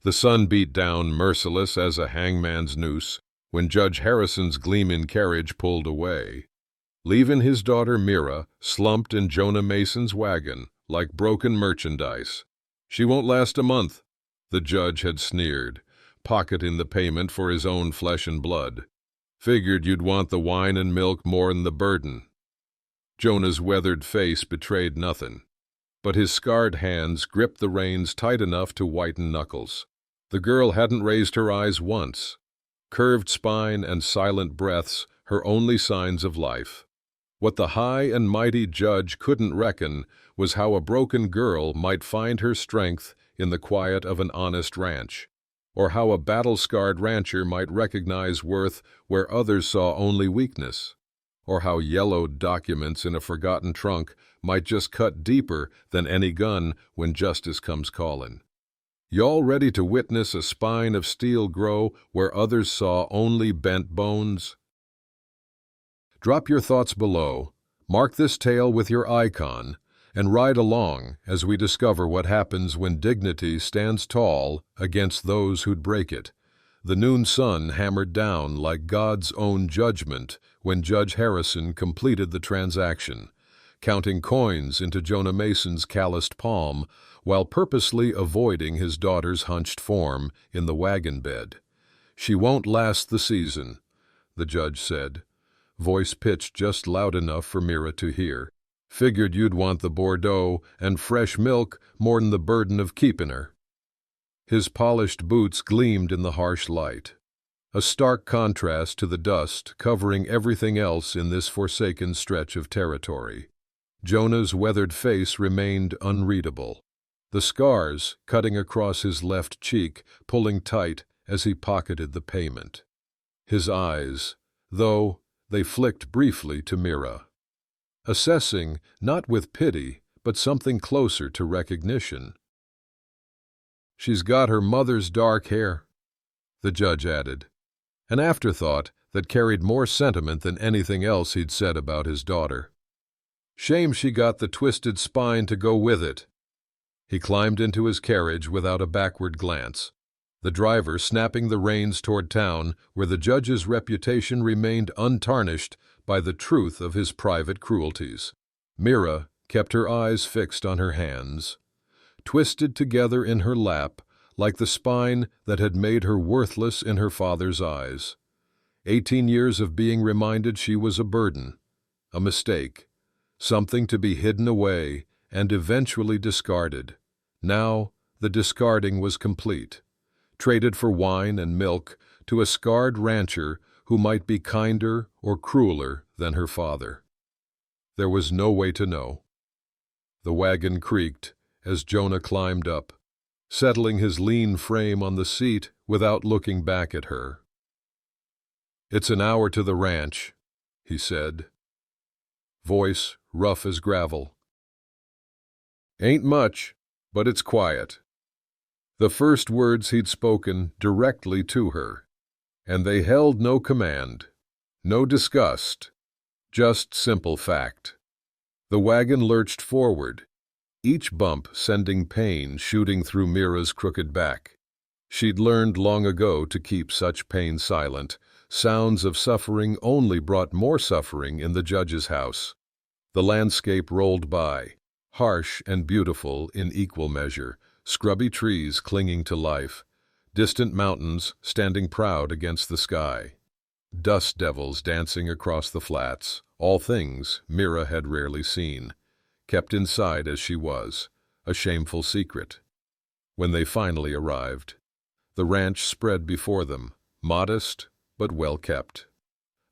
The sun beat down merciless as a hangman's noose when Judge Harrison's gleaming carriage pulled away, leaving his daughter Mira slumped in Jonah Mason's wagon like broken merchandise. "She won't last a month," the judge had sneered, pocketing the payment for his own flesh and blood. "Figured you'd want the wine and milk more'n the burden." Jonah's weathered face betrayed nothing, but his scarred hands gripped the reins tight enough to whiten knuckles. The girl hadn't raised her eyes once. Curved spine and silent breaths, her only signs of life. What the high and mighty judge couldn't reckon was how a broken girl might find her strength in the quiet of an honest ranch, or how a battle-scarred rancher might recognize worth where others saw only weakness, or how yellowed documents in a forgotten trunk might just cut deeper than any gun when justice comes calling. Y'all ready to witness a spine of steel grow where others saw only bent bones? Drop your thoughts below, mark this tale with your icon, and ride along as we discover what happens when dignity stands tall against those who'd break it. The noon sun hammered down like God's own judgment when Judge Harrison completed the transaction, counting coins into Jonah Mason's calloused palm while purposely avoiding his daughter's hunched form in the wagon bed. "She won't last the season," the judge said, voice pitched just loud enough for Mira to hear. "Figured you'd want the Bordeaux and fresh milk more'n the burden of keeping her." His polished boots gleamed in the harsh light, a stark contrast to the dust covering everything else in this forsaken stretch of territory. Jonah's weathered face remained unreadable, the scars cutting across his left cheek pulling tight as he pocketed the payment. His eyes, though, they flicked briefly to Mira, assessing not with pity but something closer to recognition. "She's got her mother's dark hair," the judge added, an afterthought that carried more sentiment than anything else he'd said about his daughter. "Shame she got the twisted spine to go with it." He climbed into his carriage without a backward glance, the driver snapping the reins toward town where the judge's reputation remained untarnished by the truth of his private cruelties. Mira kept her eyes fixed on her hands, twisted together in her lap like the spine that had made her worthless in her father's eyes. 18 years of being reminded she was a burden, a mistake, something to be hidden away and eventually discarded. Now the discarding was complete, traded for wine and milk to a scarred rancher who might be kinder or crueler than her father. There was no way to know. The wagon creaked as Jonah climbed up, settling his lean frame on the seat without looking back at her. "It's an hour to the ranch," he said, voice rough as gravel. "Ain't much, but it's quiet." The first words he'd spoken directly to her, and they held no command, no disgust, just simple fact. The wagon lurched forward, each bump sending pain shooting through Mira's crooked back. She'd learned long ago to keep such pain silent. Sounds of suffering only brought more suffering in the judge's house. The landscape rolled by, harsh and beautiful in equal measure, scrubby trees clinging to life, distant mountains standing proud against the sky, dust devils dancing across the flats, all things Mira had rarely seen, kept inside as she was, a shameful secret. When they finally arrived, the ranch spread before them, modest but well kept.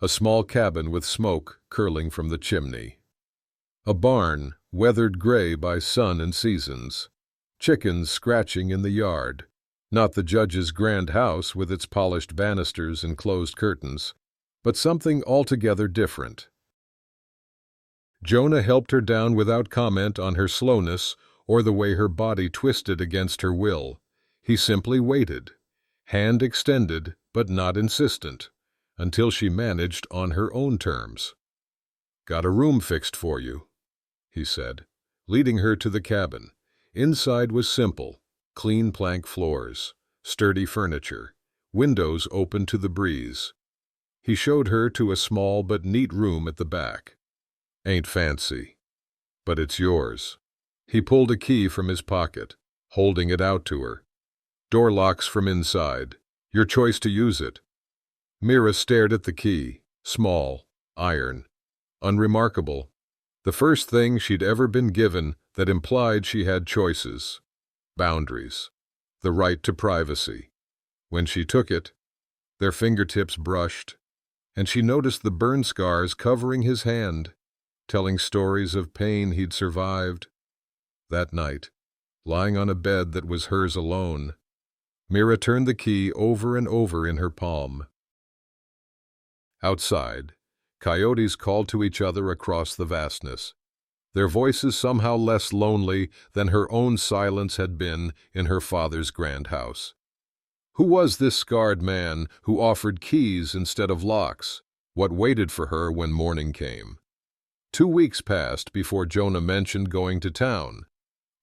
A small cabin with smoke curling from the chimney. A barn weathered gray by sun and seasons. Chickens scratching in the yard. Not the judge's grand house with its polished banisters and closed curtains, but something altogether different. Jonah helped her down without comment on her slowness or the way her body twisted against her will. He simply waited, hand extended but not insistent, until she managed on her own terms. "Got a room fixed for you," he said, leading her to the cabin. Inside was simple, clean plank floors, sturdy furniture, windows open to the breeze. He showed her to a small but neat room at the back. "Ain't fancy, but it's yours." He pulled a key from his pocket, holding it out to her. "Door locks from inside. Your choice to use it." Mira stared at the key. Small, iron, unremarkable. The first thing she'd ever been given that implied she had choices, boundaries, the right to privacy. When she took it, their fingertips brushed, and she noticed the burn scars covering his hand, telling stories of pain he'd survived. That night, lying on a bed that was hers alone, Mira turned the key over and over in her palm. Outside, coyotes called to each other across the vastness, their voices somehow less lonely than her own silence had been in her father's grand house. Who was this scarred man who offered keys instead of locks? What waited for her when morning came? 2 weeks passed before Jonah mentioned going to town.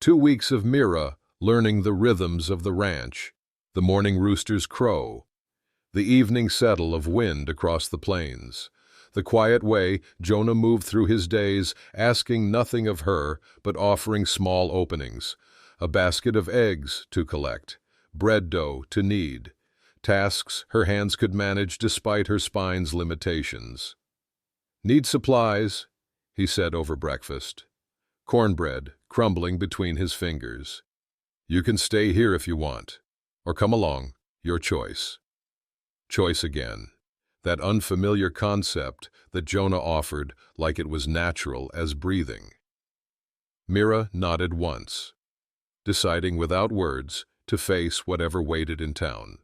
2 weeks of Mira learning the rhythms of the ranch, the morning rooster's crow, the evening settle of wind across the plains, the quiet way Jonah moved through his days, asking nothing of her but offering small openings, a basket of eggs to collect, bread dough to knead, tasks her hands could manage despite her spine's limitations. "Need supplies," he said over breakfast, cornbread crumbling between his fingers. "You can stay here if you want, or come along, your choice." Choice again, that unfamiliar concept that Jonah offered like it was natural as breathing. Mira nodded once, deciding without words to face whatever waited in town.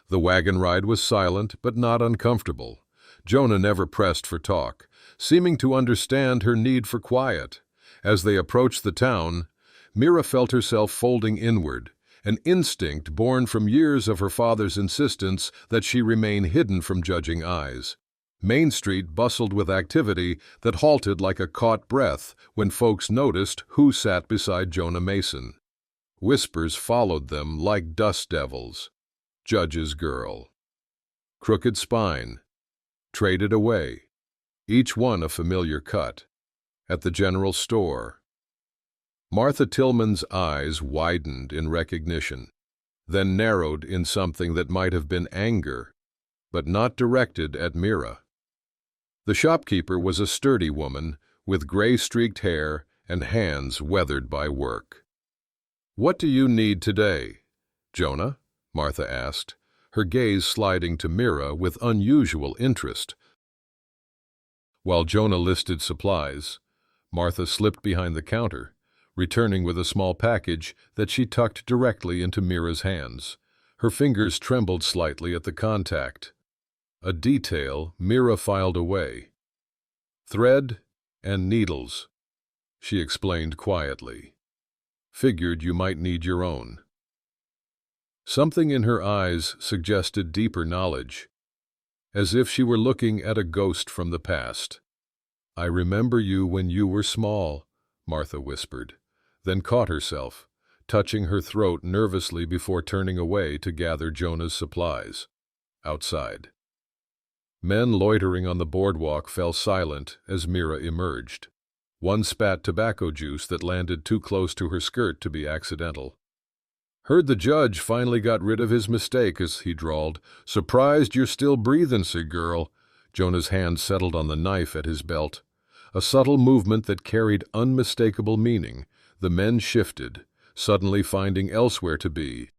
The wagon ride was silent but not uncomfortable. Jonah never pressed for talk, seeming to understand her need for quiet. As they approached the town, Mira felt herself folding inward, an instinct born from years of her father's insistence that she remain hidden from judging eyes. Main Street bustled with activity that halted like a caught breath when folks noticed who sat beside Jonah Mason. Whispers followed them like dust devils. Judge's girl. Crooked spine. Traded away. Each one a familiar cut. At the general store. Martha Tillman's eyes widened in recognition, then narrowed in something that might have been anger, but not directed at Mira. The shopkeeper was a sturdy woman with gray-streaked hair and hands weathered by work. "What do you need today, Jonah?" Martha asked, her gaze sliding to Mira with unusual interest. While Jonah listed supplies, Martha slipped behind the counter, returning with a small package that she tucked directly into Mira's hands. Her fingers trembled slightly at the contact. A detail Mira filed away. "Thread and needles," she explained quietly. "Figured you might need your own." Something in her eyes suggested deeper knowledge, as if she were looking at a ghost from the past. "I remember you when you were small," Martha whispered, then caught herself, touching her throat nervously before turning away to gather Jonah's supplies. Outside. Men loitering on the boardwalk fell silent as Mira emerged. One spat tobacco juice that landed too close to her skirt to be accidental. "Heard the judge finally got rid of his mistake," as he drawled. "Surprised you're still breathing, girl." Jonah's hand settled on the knife at his belt, a subtle movement that carried unmistakable meaning. The men shifted, suddenly finding elsewhere to be.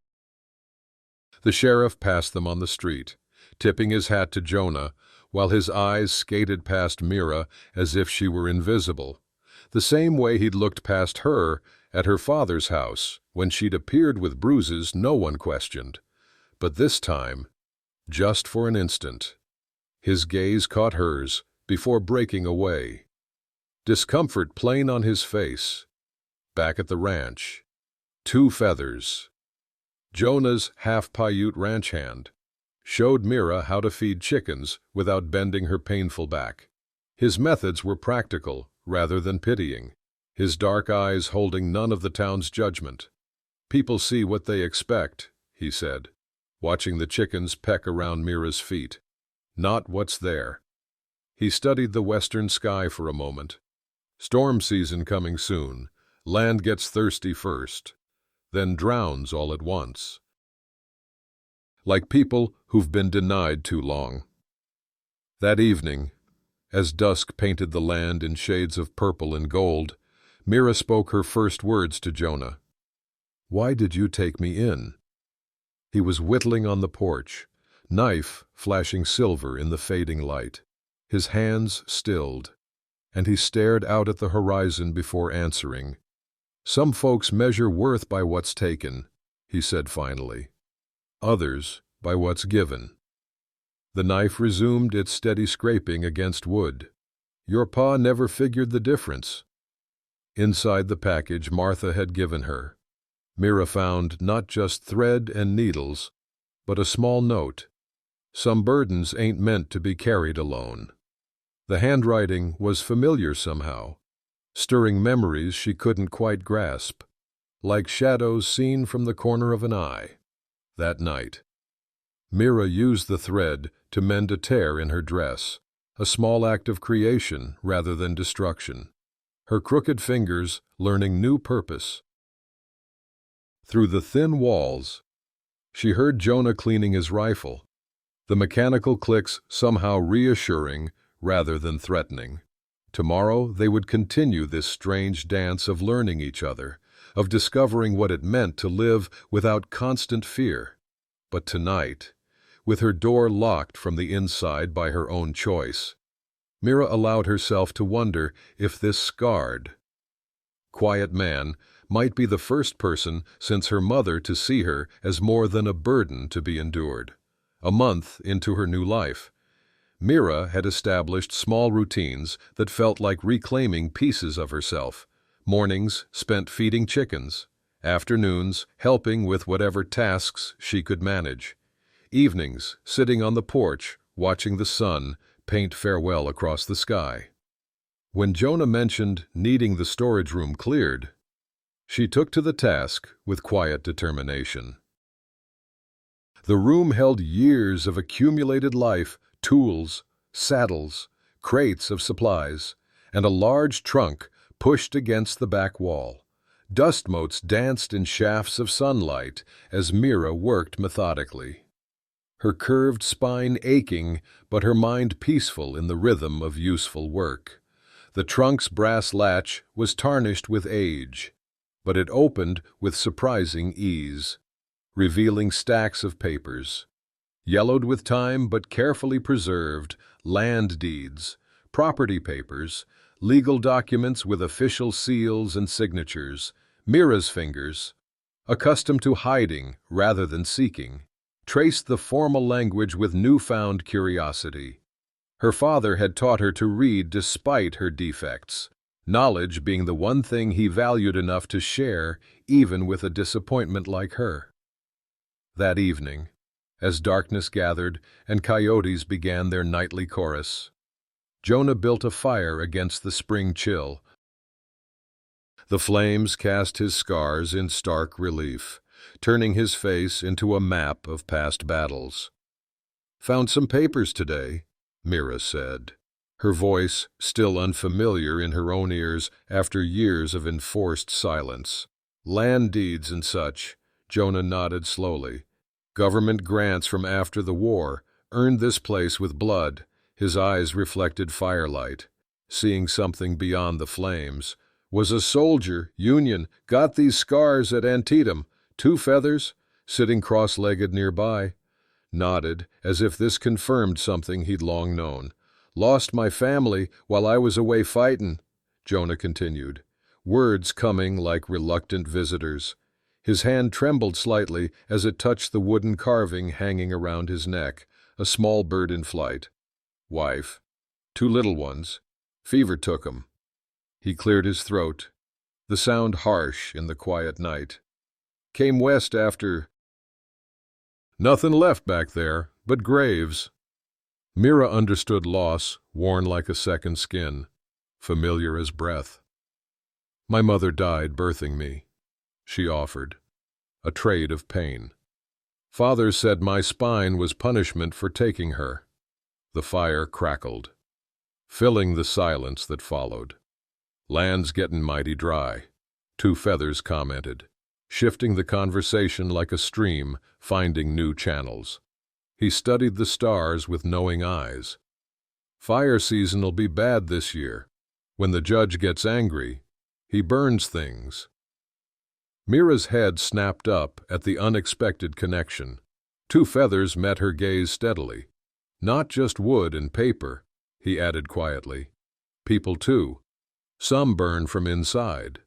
The sheriff passed them on the street, tipping his hat to Jonah, while his eyes skated past Mira as if she were invisible, the same way he'd looked past her at her father's house when she'd appeared with bruises no one questioned. But this time, just for an instant, his gaze caught hers before breaking away. Discomfort plain on his face. Back at the ranch, 2 feathers. Jonah's half-Paiute ranch hand showed Mira how to feed chickens without bending her painful back. His methods were practical rather than pitying, his dark eyes holding none of the town's judgment. People see what they expect, he said, watching the chickens peck around Mira's feet. Not what's there. He studied the western sky for a moment. Storm season coming soon. Land gets thirsty first, then drowns all at once. Like people who've been denied too long. That evening, as dusk painted the land in shades of purple and gold, Mira spoke her first words to Jonah. "Why did you take me in?" He was whittling on the porch, knife flashing silver in the fading light. His hands stilled, and he stared out at the horizon before answering. "Some folks measure worth by what's taken," he said finally. "Others by what's given." The knife resumed its steady scraping against wood. "Your pa never figured the difference." Inside the package Martha had given her, Mira found not just thread and needles, but a small note. "Some burdens ain't meant to be carried alone." The handwriting was familiar somehow, stirring memories she couldn't quite grasp, like shadows seen from the corner of an eye. That night, Mira used the thread to mend a tear in her dress, a small act of creation rather than destruction, her crooked fingers learning new purpose. Through the thin walls, she heard Jonah cleaning his rifle, the mechanical clicks somehow reassuring rather than threatening. Tomorrow they would continue this strange dance of learning each other, of discovering what it meant to live without constant fear. But tonight, with her door locked from the inside by her own choice, Mira allowed herself to wonder if this scarred, quiet man might be the first person since her mother to see her as more than a burden to be endured. A month into her new life, Mira had established small routines that felt like reclaiming pieces of herself. Mornings spent feeding chickens, afternoons helping with whatever tasks she could manage, evenings sitting on the porch watching the sun paint farewell across the sky. When Jonah mentioned needing the storage room cleared, she took to the task with quiet determination. The room held years of accumulated life, tools, saddles, crates of supplies, and a large trunk pushed against the back wall. Dust motes danced in shafts of sunlight as Mira worked methodically, her curved spine aching but her mind peaceful in the rhythm of useful work. The trunk's brass latch was tarnished with age, but it opened with surprising ease, revealing stacks of papers, yellowed with time but carefully preserved, land deeds, property papers, legal documents with official seals and signatures. Mira's fingers, accustomed to hiding rather than seeking, traced the formal language with newfound curiosity. Her father had taught her to read despite her defects, knowledge being the one thing he valued enough to share even with a disappointment like her. That evening, as darkness gathered and coyotes began their nightly chorus, Jonah built a fire against the spring chill. The flames cast his scars in stark relief, turning his face into a map of past battles. "Found some papers today," Mira said, her voice still unfamiliar in her own ears after years of enforced silence. "Land deeds and such," Jonah nodded slowly. "Government grants from after the war, earned this place with blood." His eyes reflected firelight, seeing something beyond the flames. "Was a soldier, Union, got these scars at Antietam. 2 feathers, sitting cross-legged nearby." Nodded, as if this confirmed something he'd long known. "Lost my family while I was away fightin'," Jonah continued, words coming like reluctant visitors. His hand trembled slightly as it touched the wooden carving hanging around his neck, a small bird in flight. "Wife, 2 little ones. Fever took 'em." He cleared his throat, the sound harsh in the quiet night. "Came west after—" "Nothing left back there but graves." Mira understood loss worn like a second skin, familiar as breath. "My mother died birthing me," she offered. a trade of pain. Father said my spine was punishment for taking her. The fire crackled, filling the silence that followed. Land's gettin' mighty dry, Two Feathers commented, shifting the conversation like a stream, finding new channels. He studied the stars with knowing eyes. Fire season'll be bad this year. When the judge gets angry, he burns things. Mira's head snapped up at the unexpected connection. Two Feathers met her gaze steadily. Not just wood and paper, he added quietly. People too. Some burn from inside.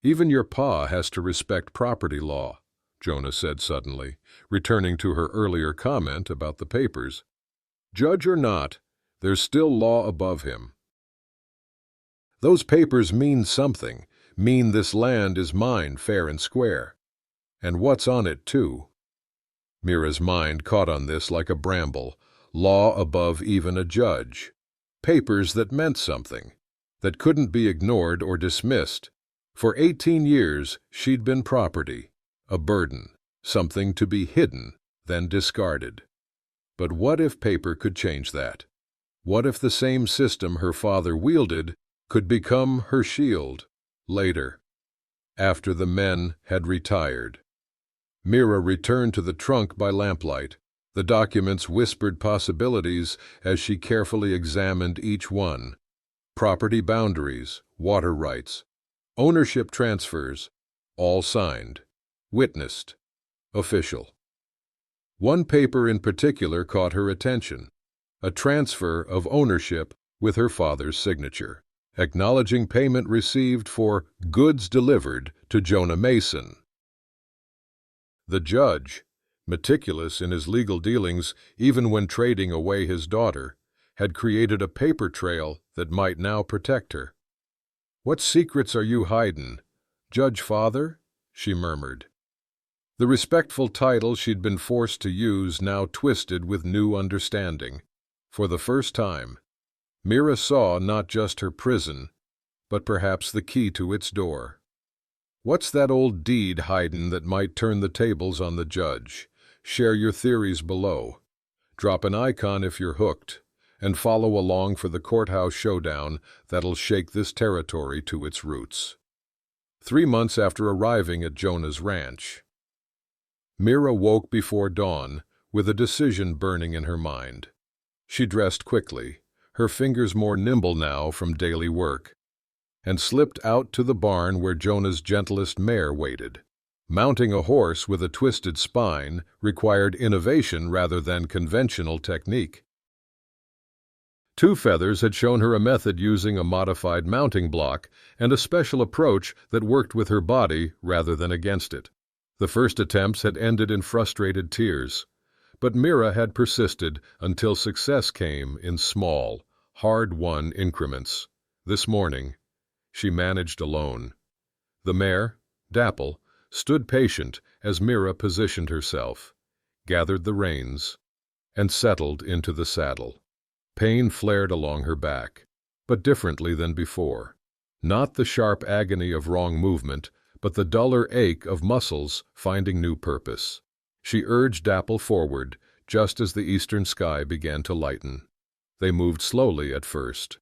Even your pa has to respect property law, Jonah said suddenly, returning to her earlier comment about the papers. Judge or not, there's still law above him. Those papers mean something, mean this land is mine fair and square. And what's on it, too. Mira's mind caught on this like a bramble, law above even a judge. Papers that meant something, that couldn't be ignored or dismissed. For 18 years she'd been property, a burden, something to be hidden, then discarded. But what if paper could change that? What if the same system her father wielded could become her shield? Later, after the men had retired, Mira returned to the trunk by lamplight. The documents whispered possibilities as she carefully examined each one. Property boundaries, water rights, ownership transfers, all signed, witnessed, official. One paper in particular caught her attention, a transfer of ownership with her father's signature, acknowledging payment received for goods delivered to Jonah Mason. The judge, meticulous in his legal dealings even when trading away his daughter, had created a paper trail that might now protect her. "What secrets are you hidin', Judge Father?" she murmured. The respectful title she'd been forced to use now twisted with new understanding. For the first time, Mira saw not just her prison, but perhaps the key to its door. What's that old deed hidin' that might turn the tables on the judge? Share your theories below. Drop an icon if you're hooked, and follow along for the courthouse showdown that'll shake this territory to its roots. 3 months after arriving at Jonah's ranch, Mira woke before dawn with a decision burning in her mind. She dressed quickly, her fingers more nimble now from daily work, and slipped out to the barn where Jonah's gentlest mare waited. Mounting a horse with a twisted spine required innovation rather than conventional technique. Two Feathers had shown her a method using a modified mounting block and a special approach that worked with her body rather than against it. The first attempts had ended in frustrated tears, but Mira had persisted until success came in small, hard-won increments. This morning, she managed alone. The mare, Dapple, stood patient as Mira positioned herself, gathered the reins, and settled into the saddle. Pain flared along her back, but differently than before. Not the sharp agony of wrong movement, but the duller ache of muscles finding new purpose. She urged Dapple forward, just as the eastern sky began to lighten. They moved slowly at first,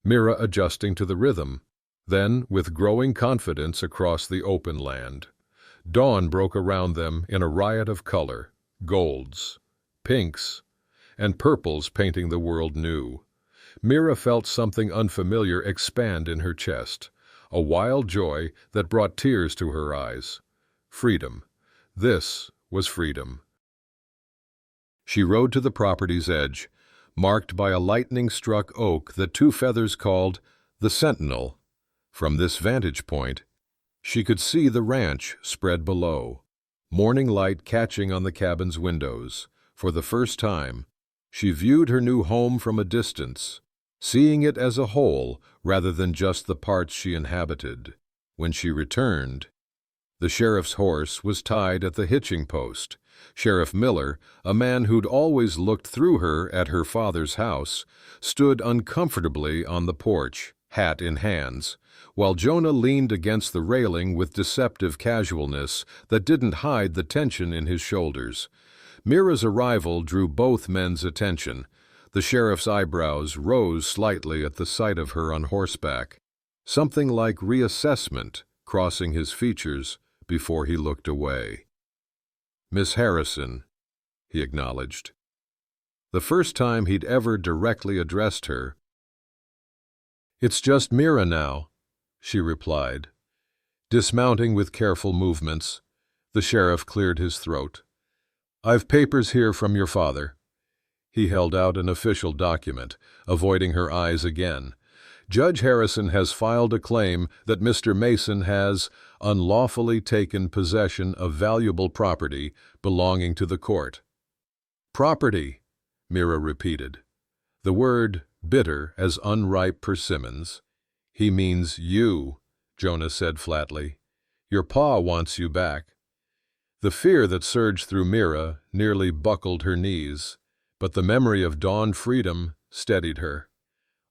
Mira adjusting to the rhythm, then with growing confidence across the open land. Dawn broke around them in a riot of color, golds, pinks, and purples painting the world new. Mira felt something unfamiliar expand in her chest, a wild joy that brought tears to her eyes. Freedom. This was freedom. She rode to the property's edge, marked by a lightning-struck oak that Two Feathers called the Sentinel. From this vantage point, she could see the ranch spread below, morning light catching on the cabin's windows. For the first time, she viewed her new home from a distance, seeing it as a whole rather than just the parts she inhabited. When she returned, the sheriff's horse was tied at the hitching post. Sheriff Miller, a man who'd always looked through her at her father's house, stood uncomfortably on the porch, hat in hands, while Jonah leaned against the railing with deceptive casualness that didn't hide the tension in his shoulders. Mira's arrival drew both men's attention. The sheriff's eyebrows rose slightly at the sight of her on horseback, something like reassessment crossing his features before he looked away. "Miss Harrison," he acknowledged. The first time he'd ever directly addressed her. "It's just Mira now," she replied. Dismounting with careful movements, the sheriff cleared his throat. "I've papers here from your father." He held out an official document, avoiding her eyes again. "Judge Harrison has filed a claim that Mr. Mason has unlawfully taken possession of valuable property belonging to the court." "Property," Mira repeated, the word bitter as unripe persimmons. "He means you," Jonah said flatly. "Your pa wants you back." The fear that surged through Mira nearly buckled her knees, but the memory of Dawn freedom steadied her.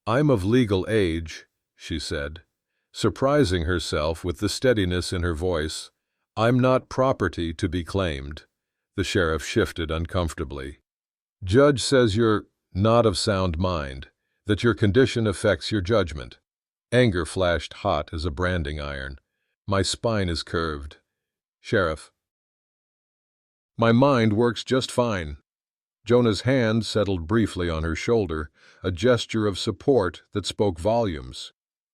"I'm of legal age," she said, surprising herself with the steadiness in her voice. "I'm not property to be claimed." The sheriff shifted uncomfortably. "Judge says you're not of sound mind, that your condition affects your judgment." Anger flashed hot as a branding iron. "My spine is curved. Sheriff, my mind works just fine." Jonah's hand settled briefly on her shoulder, a gesture of support that spoke volumes.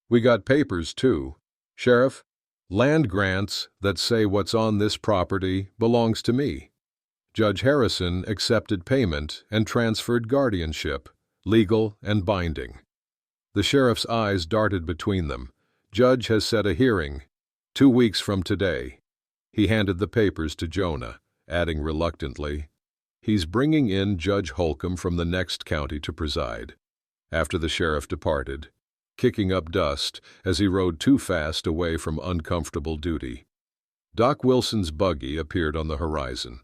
"We got papers, too. Sheriff, land grants that say what's on this property belongs to me. Judge Harrison accepted payment and transferred guardianship, legal and binding." The sheriff's eyes darted between them. "Judge has set a hearing, 2 weeks from today." He handed the papers to Jonah, adding reluctantly, "He's bringing in Judge Holcomb from the next county to preside." After the sheriff departed, kicking up dust as he rode too fast away from uncomfortable duty, Doc Wilson's buggy appeared on the horizon.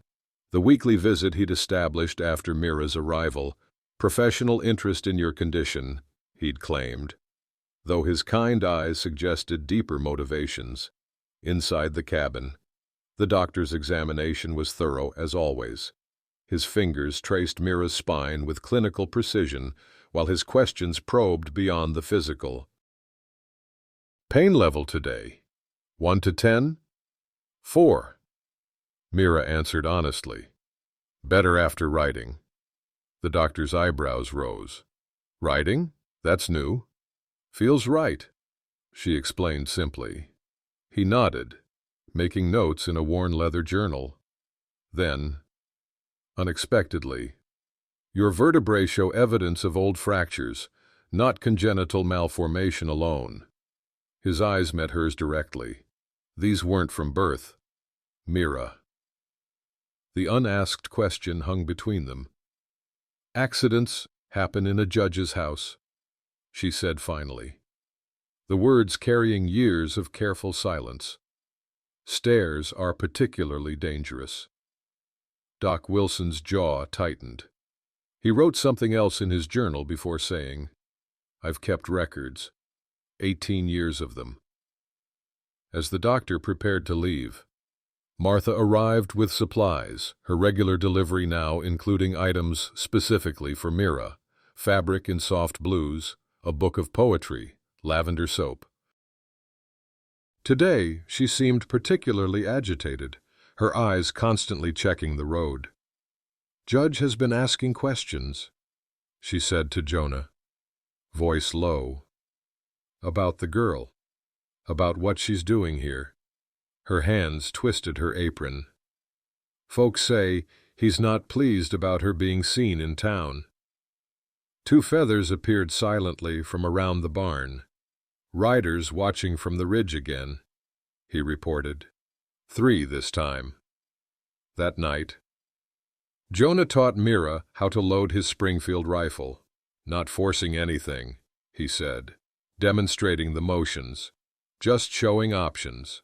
The weekly visit he'd established after Mira's arrival, "Professional interest in your condition," he'd claimed, though his kind eyes suggested deeper motivations. Inside the cabin, the doctor's examination was thorough as always. His fingers traced Mira's spine with clinical precision, while his questions probed beyond the physical. "Pain level today? 1 to 10? 4. Mira answered honestly. "Better after riding." The doctor's eyebrows rose. "Riding? That's new." "Feels right," she explained simply. He nodded, making notes in a worn leather journal. Then, unexpectedly, "Your vertebrae show evidence of old fractures, not congenital malformation alone." His eyes met hers directly. "These weren't from birth." "Mira." The unasked question hung between them. "Accidents happen in a judge's house," she said finally, the words carrying years of careful silence. "Stairs are particularly dangerous." Doc Wilson's jaw tightened. He wrote something else in his journal before saying, "I've kept records, 18 years of them." As the doctor prepared to leave, Martha arrived with supplies, her regular delivery now including items specifically for Mira: fabric in soft blues, a book of poetry, lavender soap. Today she seemed particularly agitated, her eyes constantly checking the road. "Judge has been asking questions," she said to Jonah, voice low. "About the girl, about what she's doing here." Her hands twisted her apron. "Folks say he's not pleased about her being seen in town." 2 feathers appeared silently from around the barn. "Riders watching from the ridge again," he reported. 3 this time. That night, Jonah taught Mira how to load his Springfield rifle. "Not forcing anything," he said, demonstrating the motions, "just showing options."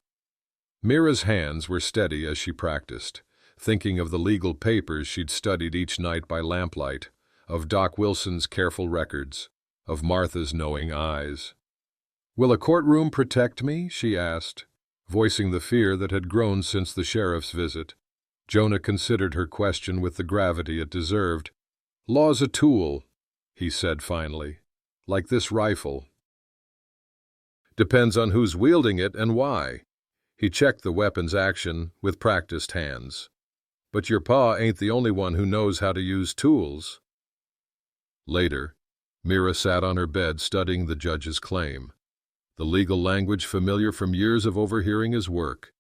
Mira's hands were steady as she practiced, thinking of the legal papers she'd studied each night by lamplight, of Doc Wilson's careful records, of Martha's knowing eyes. "Will a courtroom protect me?" she asked, voicing the fear that had grown since the sheriff's visit. Jonah considered her question with the gravity it deserved. "Law's a tool," he said finally, "like this rifle. Depends on who's wielding it and why." He checked the weapon's action with practiced hands. "But your pa ain't the only one who knows how to use tools." Later, Mira sat on her bed studying the judge's claim. The legal language familiar from years of overhearing his work.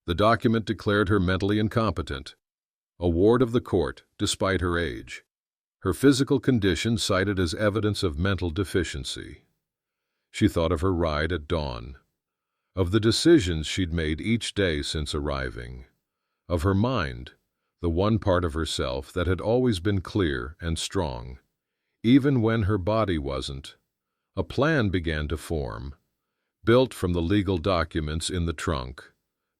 The document declared her mentally incompetent, a ward of the court despite her age. Her physical condition cited as evidence of mental deficiency. She thought of her ride at dawn, of the decisions she'd made each day since arriving, of her mind, the one part of herself that had always been clear and strong, even when her body wasn't. A plan began to form, built from the legal documents in the trunk,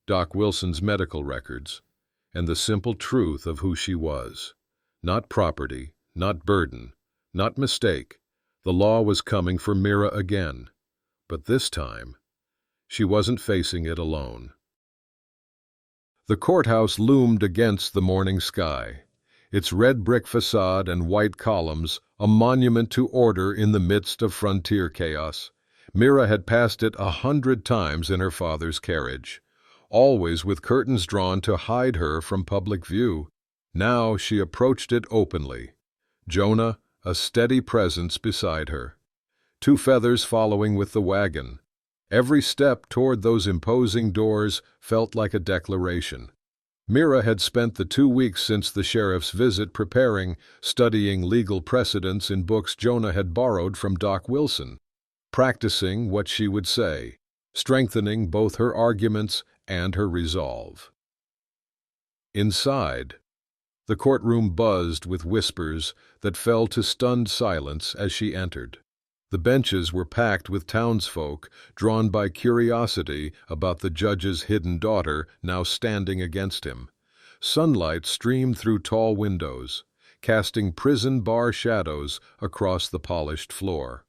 Doc Wilson's medical records, and the simple truth of who she was. Not property, not burden, not mistake. The law was coming for Mira again, but this time, she wasn't facing it alone. The courthouse loomed against the morning sky, its red brick facade and white columns a monument to order in the midst of frontier chaos. Mira had passed it 100 times in her father's carriage, always with curtains drawn to hide her from public view. Now she approached it openly, Jonah, a steady presence beside her, 2 feathers following with the wagon. Every step toward those imposing doors felt like a declaration. Mira had spent the 2 weeks since the sheriff's visit preparing, studying legal precedents in books Jonah had borrowed from Doc Wilson, practicing what she would say, strengthening both her arguments and her resolve. Inside, the courtroom buzzed with whispers that fell to stunned silence as she entered. The benches were packed with townsfolk, drawn by curiosity about the judge's hidden daughter now standing against him. Sunlight streamed through tall windows, casting prison bar shadows across the polished floor.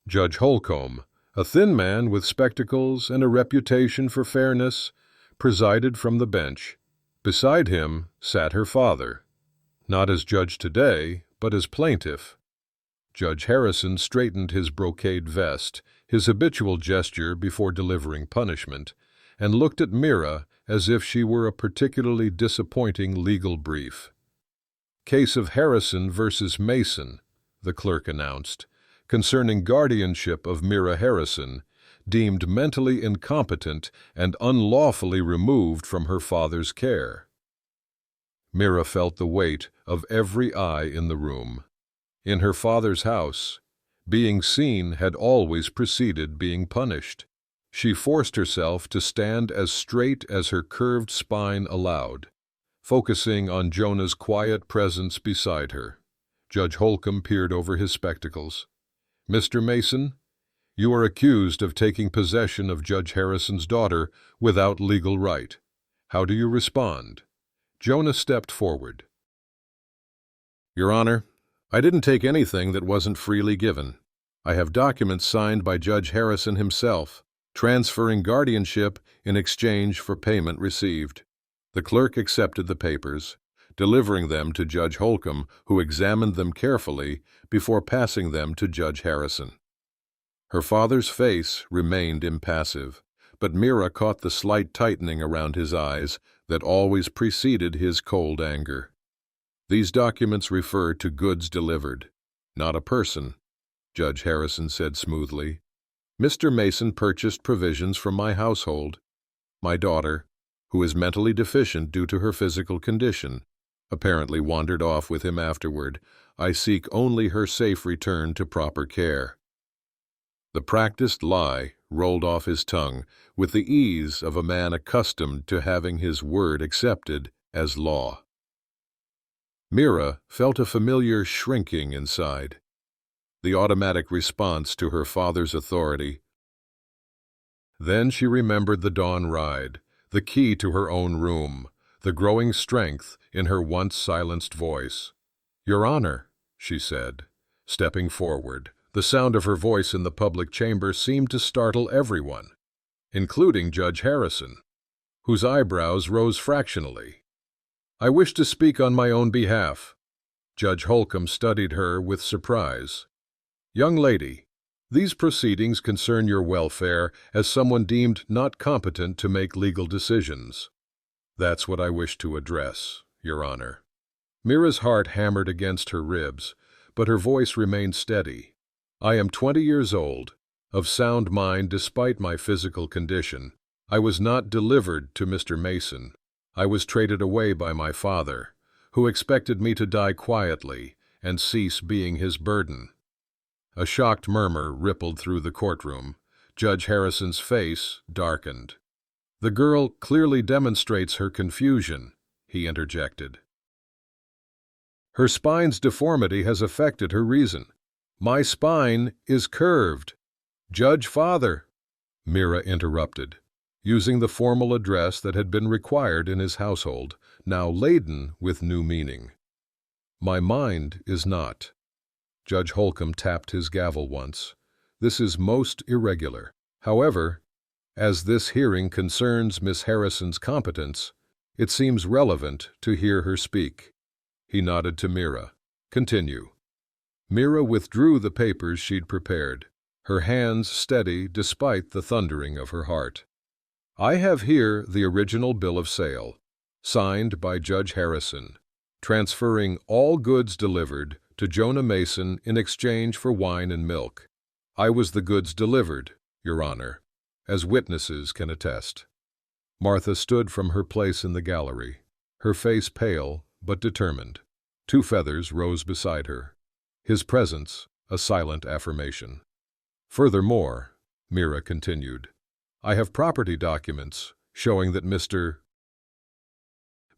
Judge Holcomb, a thin man with spectacles and a reputation for fairness, presided from the bench. Beside him sat her father, not as judge today, but as plaintiff. Judge Harrison straightened his brocade vest, his habitual gesture before delivering punishment, and looked at Mira as if she were a particularly disappointing legal brief. "Case of Harrison versus Mason," the clerk announced, concerning guardianship of Mira Harrison, deemed mentally incompetent and unlawfully removed from her father's care. Mira felt the weight of every eye in the room. In her father's house, being seen had always preceded being punished. She forced herself to stand as straight as her curved spine allowed, focusing on Jonah's quiet presence beside her. Judge Holcomb peered over his spectacles. "Mr. Mason, you are accused of taking possession of Judge Harrison's daughter without legal right. How do you respond?" Jonah stepped forward. "Your Honor, I didn't take anything that wasn't freely given. I have documents signed by Judge Harrison himself, transferring guardianship in exchange for payment received." The clerk accepted the papers, delivering them to Judge Holcomb, who examined them carefully before passing them to Judge Harrison. Her father's face remained impassive, but Mira caught the slight tightening around his eyes that always preceded his cold anger. "These documents refer to goods delivered, not a person," Judge Harrison said smoothly. "Mr. Mason purchased provisions from my household. My daughter, who is mentally deficient due to her physical condition, apparently wandered off with him afterward. I seek only her safe return to proper care." The practiced lie rolled off his tongue with the ease of a man accustomed to having his word accepted as law. Mira felt a familiar shrinking inside, the automatic response to her father's authority. Then she remembered the dawn ride, the key to her own room, the growing strength in her once silenced voice. "Your Honor," she said, stepping forward, The sound of her voice in the public chamber seemed to startle everyone, including Judge Harrison, whose eyebrows rose fractionally. "I wish to speak on my own behalf." Judge Holcomb studied her with surprise. "Young lady, these proceedings concern your welfare as someone deemed not competent to make legal decisions." "That's what I wish to address, Your Honor." Mira's heart hammered against her ribs, but her voice remained steady. "I am 20 years old, of sound mind despite my physical condition. I was not delivered to Mr. Mason. I was traded away by my father, who expected me to die quietly and cease being his burden." A shocked murmur rippled through the courtroom. Judge Harrison's face darkened. "The girl clearly demonstrates her confusion," he interjected. "Her spine's deformity has affected her reason." "My spine is curved." "Judge Father," Mira interrupted, using the formal address that had been required in his household, now laden with new meaning. "My mind is not." Judge Holcomb tapped his gavel once. "This is most irregular. However, as this hearing concerns Miss Harrison's competence, it seems relevant to hear her speak." He nodded to Mira. "Continue." Mira withdrew the papers she'd prepared, her hands steady despite the thundering of her heart. "I have here the original bill of sale, signed by Judge Harrison, transferring all goods delivered to Jonah Mason in exchange for wine and milk. I was the goods delivered, Your Honor, as witnesses can attest." Martha stood from her place in the gallery, her face pale but determined. Two feathers rose beside her, his presence a silent affirmation. "Furthermore," Mira continued, "I have property documents showing that Mr.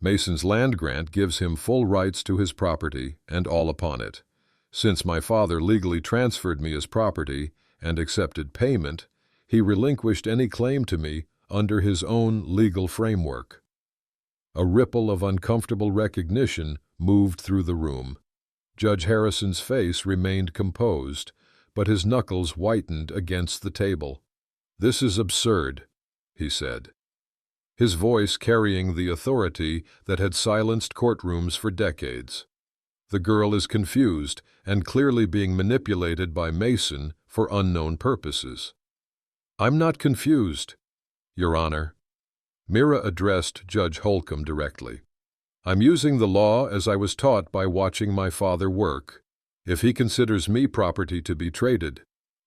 Mason's land grant gives him full rights to his property and all upon it. Since my father legally transferred me as property and accepted payment, he relinquished any claim to me under his own legal framework." A ripple of uncomfortable recognition moved through the room. Judge Harrison's face remained composed, but his knuckles whitened against the table. "This is absurd," he said, his voice carrying the authority that had silenced courtrooms for decades. "The girl is confused and clearly being manipulated by Mason for unknown purposes." "I'm not confused, Your Honor." Mira addressed Judge Holcomb directly. "I'm using the law as I was taught by watching my father work. If he considers me property to be traded,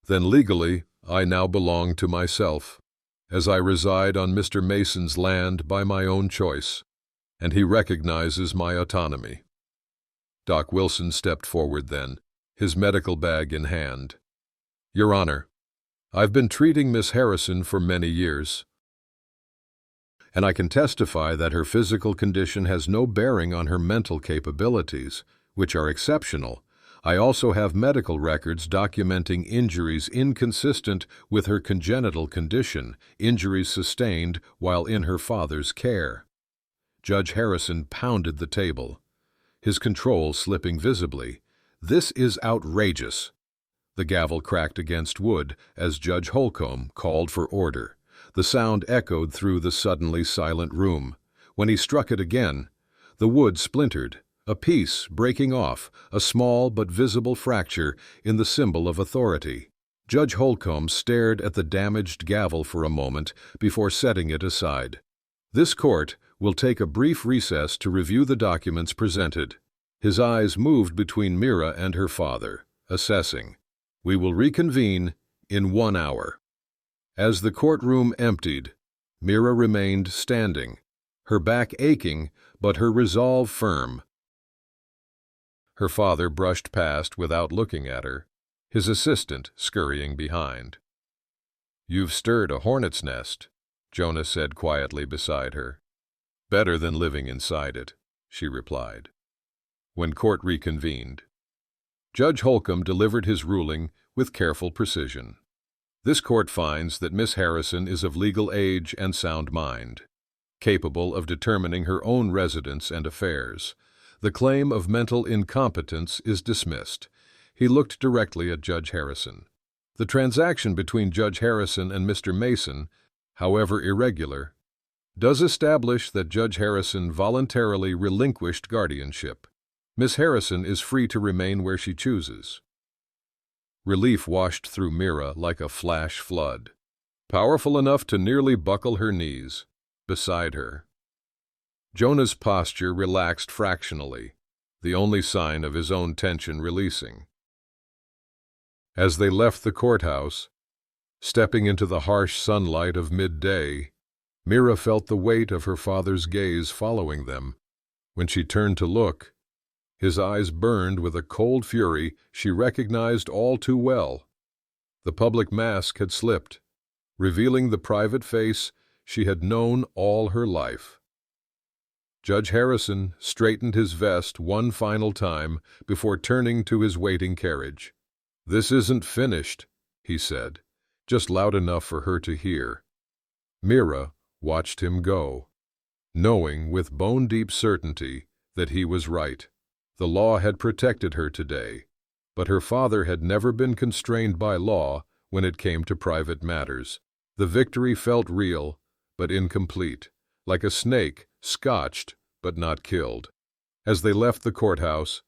then legally I now belong to myself, as I reside on Mr. Mason's land by my own choice, and he recognizes my autonomy." Doc Wilson stepped forward then, his medical bag in hand. "Your Honor, I've been treating Miss Harrison for many years, and I can testify that her physical condition has no bearing on her mental capabilities, which are exceptional. I also have medical records documenting injuries inconsistent with her congenital condition, injuries sustained while in her father's care." Judge Harrison pounded the table, his control slipping visibly. "This is outrageous." The gavel cracked against wood as Judge Holcomb called for order. The sound echoed through the suddenly silent room. When he struck it again, the wood splintered, a piece breaking off, a small but visible fracture in the symbol of authority. Judge Holcomb stared at the damaged gavel for a moment before setting it aside. "This court will take a brief recess to review the documents presented." His eyes moved between Mira and her father, assessing. "We will reconvene in 1 hour." As the courtroom emptied, Mira remained standing, her back aching but her resolve firm. Her father brushed past without looking at her, his assistant scurrying behind. "You've stirred a hornet's nest," Jonah said quietly beside her. "Better than living inside it," she replied. When court reconvened, Judge Holcomb delivered his ruling with careful precision. "This court finds that Miss Harrison is of legal age and sound mind, capable of determining her own residence and affairs. The claim of mental incompetence is dismissed." He looked directly at Judge Harrison. The transaction between Judge Harrison and Mr. Mason, however irregular, does establish that Judge Harrison voluntarily relinquished guardianship. Miss Harrison is free to remain where she chooses. Relief washed through Mira like a flash flood, powerful enough to nearly buckle her knees beside her. Jonah's posture relaxed fractionally, the only sign of his own tension releasing. As they left the courthouse, stepping into the harsh sunlight of midday, Mira felt the weight of her father's gaze following them. When she turned to look, his eyes burned with a cold fury she recognized all too well. The public mask had slipped, revealing the private face she had known all her life. Judge Harrison straightened his vest one final time before turning to his waiting carriage. "This isn't finished," he said, just loud enough for her to hear. Mira watched him go, knowing with bone-deep certainty that he was right. The law had protected her today, but her father had never been constrained by law when it came to private matters. The victory felt real, but incomplete, like a snake scotched but not killed. As they left the courthouse,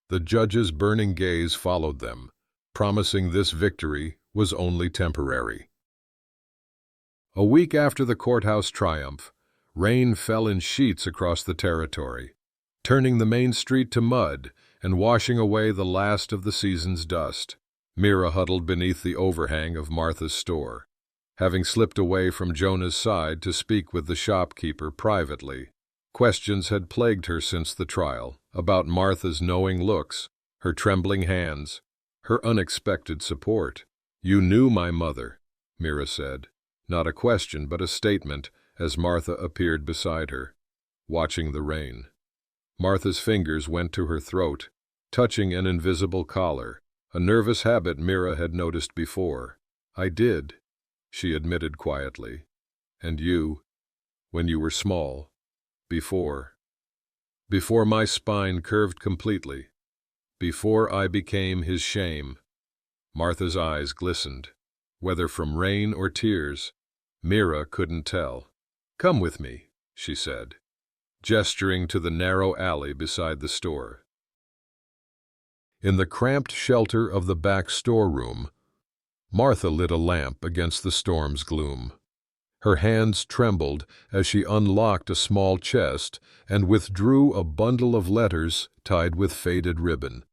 the judge's burning gaze followed them, promising this victory was only temporary. A week after the courthouse triumph, rain fell in sheets across the territory, turning the main street to mud and washing away the last of the season's dust. Mira huddled beneath the overhang of Martha's store, having slipped away from Jonah's side to speak with the shopkeeper privately. Questions had plagued her since the trial, about Martha's knowing looks, her trembling hands, her unexpected support. "You knew my mother," Mira said. Not a question, but a statement, as Martha appeared beside her, watching the rain. Martha's fingers went to her throat, touching an invisible collar, a nervous habit Mira had noticed before. "I did," she admitted quietly. "And you, when you were small, before my spine curved completely, before I became his shame." Martha's eyes glistened, whether from rain or tears, Mira couldn't tell. "Come with me," she said, gesturing to the narrow alley beside the store. In the cramped shelter of the back storeroom, Martha lit a lamp against the storm's gloom. Her hands trembled as she unlocked a small chest and withdrew a bundle of letters tied with faded ribbon.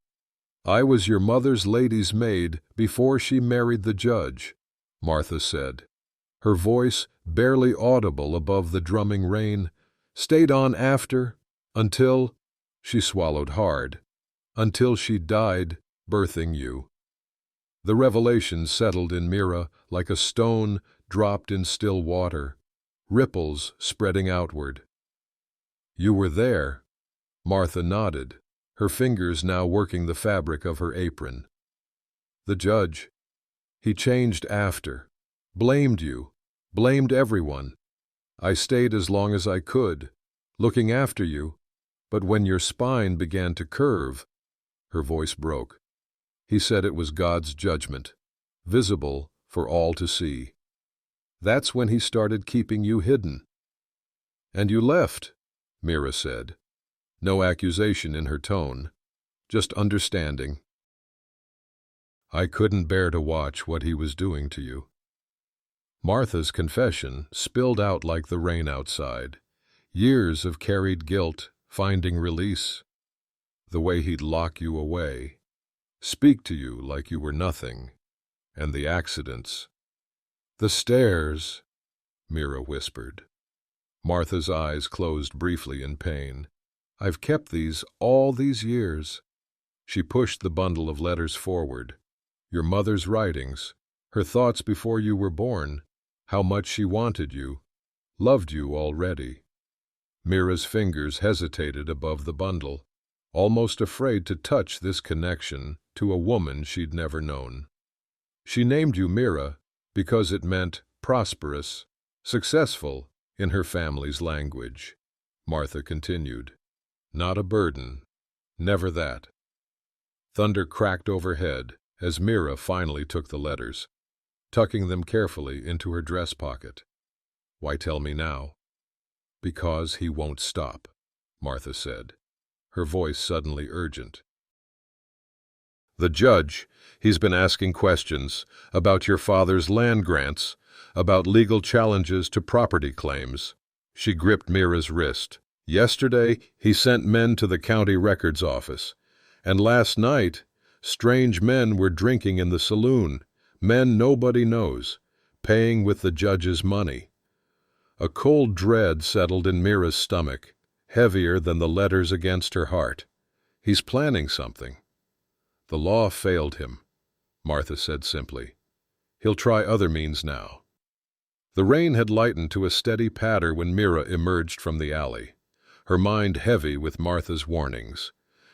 "I was your mother's lady's maid before she married the judge," Martha said, her voice barely audible above the drumming rain. "Stayed on after, until," she swallowed hard, "until she died birthing you." The revelation settled in Mira like a stone dropped in still water, ripples spreading outward. "You were there," Martha nodded, her fingers now working the fabric of her apron. "The judge, he changed after, blamed you, blamed everyone. I stayed as long as I could, looking after you, but when your spine began to curve," her voice broke, "he said it was God's judgment, visible for all to see. That's when he started keeping you hidden." "And you left," Mira said, no accusation in her tone, just understanding. "I couldn't bear to watch what he was doing to you." Martha's confession spilled out like the rain outside, years of carried guilt finding release. The way he'd lock you away, speak to you like you were nothing, and the accidents. "The stairs," Mira whispered. Martha's eyes closed briefly in pain. "I've kept these all these years." She pushed the bundle of letters forward. "Your mother's writings, her thoughts before you were born, how much she wanted you, loved you already." Mira's fingers hesitated above the bundle, almost afraid to touch this connection to a woman she'd never known. "She named you Mira because it meant prosperous, successful in her family's language," Martha continued. "Not a burden, never that." Thunder cracked overhead as Mira finally took the letters, tucking them carefully into her dress pocket. "Why tell me now?" "Because he won't stop," Martha said, her voice suddenly urgent. "The judge, he's been asking questions about your father's land grants, about legal challenges to property claims." She gripped Mira's wrist. "Yesterday, he sent men to the county records office, and last night, strange men were drinking in the saloon, men nobody knows, paying with the judge's money." A cold dread settled in Mira's stomach, heavier than the letters against her heart. "He's planning something." "The law failed him," Martha said simply. "He'll try other means now." The rain had lightened to a steady patter when Mira emerged from the alley, her mind heavy with Martha's warnings.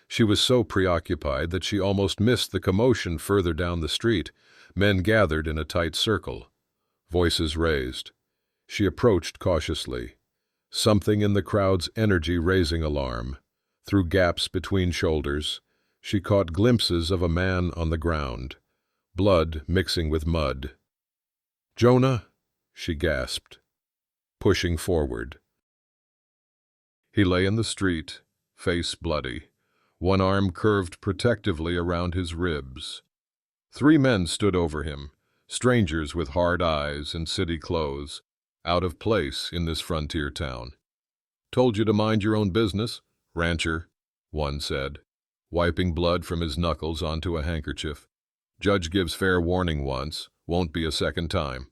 She was so preoccupied that she almost missed the commotion further down the street, men gathered in a tight circle, voices raised. She approached cautiously, something in the crowd's energy raising alarm. Through gaps between shoulders, she caught glimpses of a man on the ground, blood mixing with mud. "Jonah!" she gasped, pushing forward. He lay in the street, face bloody, one arm curved protectively around his ribs. 3 men stood over him, strangers with hard eyes and city clothes, out of place in this frontier town. "Told you to mind your own business, rancher," one said, wiping blood from his knuckles onto a handkerchief. "Judge gives fair warning once, won't be a second time."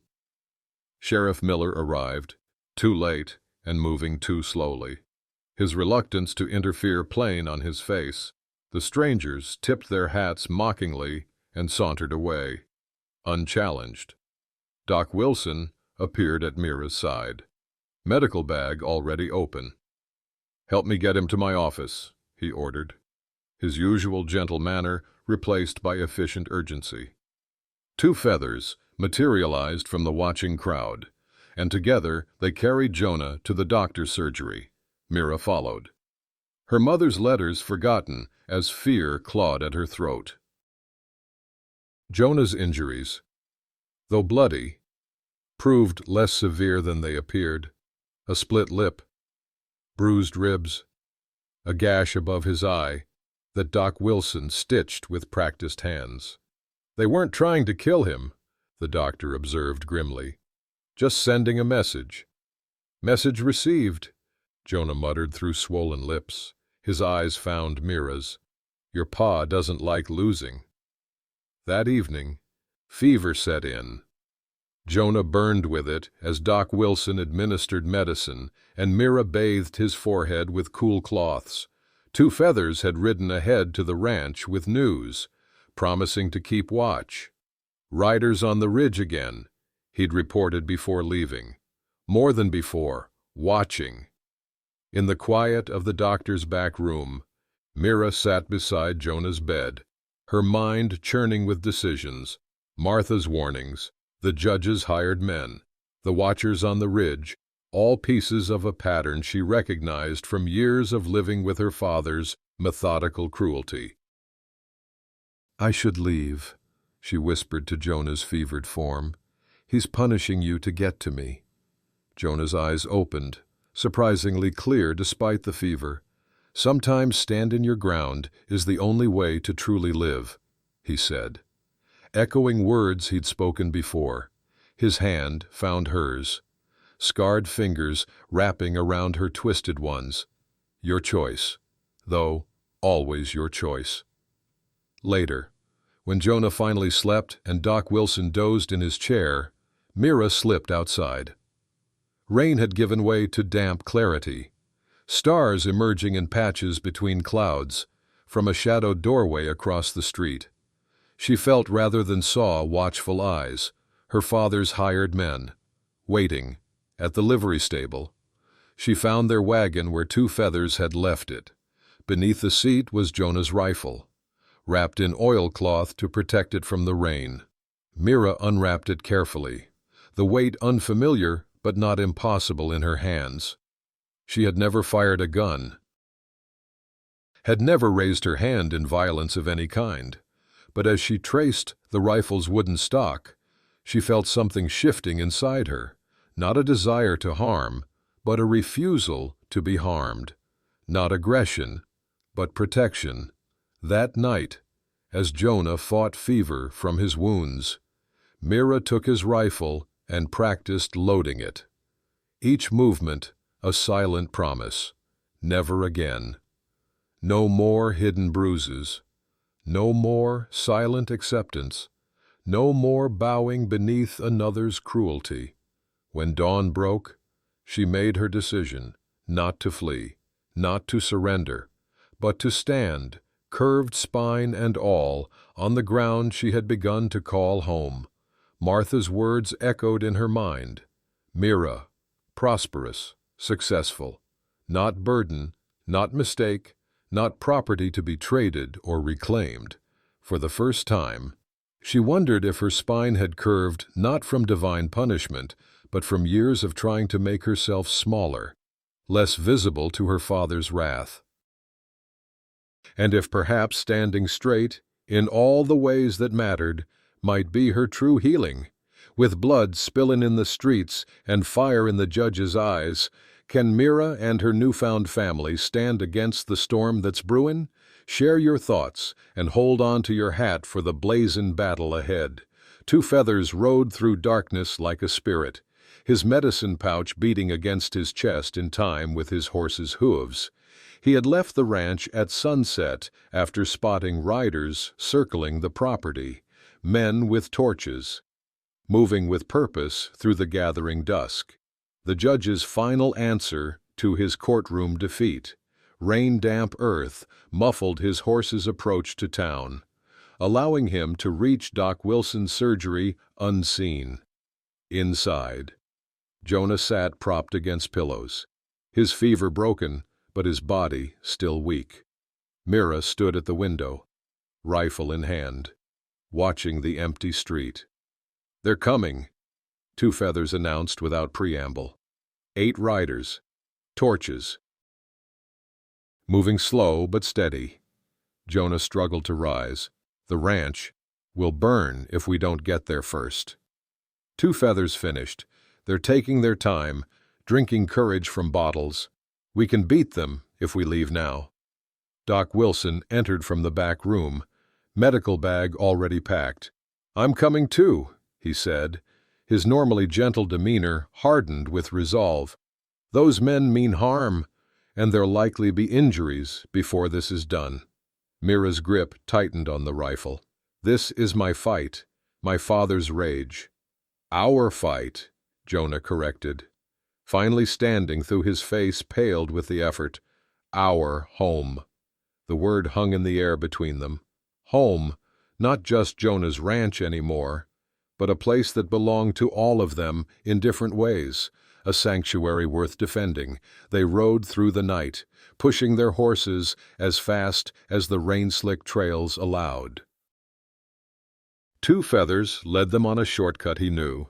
Sheriff Miller arrived, too late and moving too slowly, his reluctance to interfere plain on his face. The strangers tipped their hats mockingly and sauntered away, unchallenged. Doc Wilson appeared at Mira's side, medical bag already open. "Help me get him to my office," he ordered, his usual gentle manner replaced by efficient urgency. 2 feathers materialized from the watching crowd, and together they carried Jonah to the doctor's surgery. Mira followed, her mother's letters forgotten as fear clawed at her throat. Jonah's injuries, though bloody, proved less severe than they appeared. A split lip, bruised ribs, a gash above his eye that Doc Wilson stitched with practiced hands. "They weren't trying to kill him," the doctor observed grimly. "Just sending a message." "Message received," Jonah muttered through swollen lips. His eyes found Mira's. "Your pa doesn't like losing." That evening, fever set in. Jonah burned with it as Doc Wilson administered medicine, and Mira bathed his forehead with cool cloths. 2 feathers had ridden ahead to the ranch with news, promising to keep watch. "Riders on the ridge again," he'd reported before leaving. More than before, watching. In the quiet of the doctor's back room, Mira sat beside Jonah's bed, her mind churning with decisions, Martha's warnings, the judge's hired men, the watchers on the ridge, all pieces of a pattern she recognized from years of living with her father's methodical cruelty. "I should leave," she whispered to Jonah's fevered form. "He's punishing you to get to me." Jonah's eyes opened, surprisingly clear despite the fever. "Sometimes stand in your ground is the only way to truly live," he said, echoing words he'd spoken before. His hand found hers, scarred fingers wrapping around her twisted ones. "Your choice, though, always your choice." Later, when Jonah finally slept and Doc Wilson dozed in his chair, Mira slipped outside. Rain had given way to damp clarity, stars emerging in patches between clouds from a shadowed doorway across the street. She felt rather than saw watchful eyes, her father's hired men, waiting at the livery stable. She found their wagon where 2 feathers had left it. Beneath the seat was Jonah's rifle, wrapped in oilcloth to protect it from the rain. Mira unwrapped it carefully, the weight unfamiliar but not impossible in her hands. She had never fired a gun, had never raised her hand in violence of any kind, but as she traced the rifle's wooden stock, she felt something shifting inside her, not a desire to harm, but a refusal to be harmed, not aggression, but protection. That night, as Jonah fought fever from his wounds, Mira took his rifle and practiced loading it. Each movement a silent promise, never again. No more hidden bruises, no more silent acceptance, no more bowing beneath another's cruelty. When dawn broke, she made her decision, not to flee, not to surrender, but to stand, curved spine and all, on the ground she had begun to call home. Martha's words echoed in her mind. Mira, prosperous, successful, not burden, not mistake, not property to be traded or reclaimed. For the first time, she wondered if her spine had curved not from divine punishment, but from years of trying to make herself smaller, less visible to her father's wrath. And if perhaps standing straight, in all the ways that mattered, might be her true healing, with blood spillin' in the streets and fire in the judge's eyes, can Mira and her newfound family stand against the storm that's brewin'? Share your thoughts and hold on to your hat for the blazing battle ahead. Two Feathers rode through darkness like a spirit, his medicine pouch beating against his chest in time with his horse's hooves. He had left the ranch at sunset after spotting riders circling the property, men with torches, moving with purpose through the gathering dusk. The judge's final answer to his courtroom defeat. Rain-damp earth muffled his horse's approach to town, allowing him to reach Doc Wilson's surgery unseen. Inside, Jonah sat propped against pillows, his fever broken, but his body still weak. Mira stood at the window, rifle in hand, watching the empty street. "They're coming," Two Feathers announced without preamble. 8 riders, torches. Moving slow but steady, Jonah struggled to rise. "The ranch will burn if we don't get there first." Two Feathers finished. "They're taking their time, drinking courage from bottles. We can beat them if we leave now." Doc Wilson entered from the back room, medical bag already packed. "I'm coming too," he said, his normally gentle demeanor hardened with resolve. "Those men mean harm, and there'll likely be injuries before this is done." Mira's grip tightened on the rifle. "This is my fight, my father's rage." "Our fight," Jonah corrected, finally standing though his face paled with the effort. "Our home." The word hung in the air between them. Home, not just Jonah's ranch anymore, but a place that belonged to all of them in different ways, a sanctuary worth defending. They rode through the night, pushing their horses as fast as the rain-slick trails allowed. Two Feathers led them on a shortcut he knew,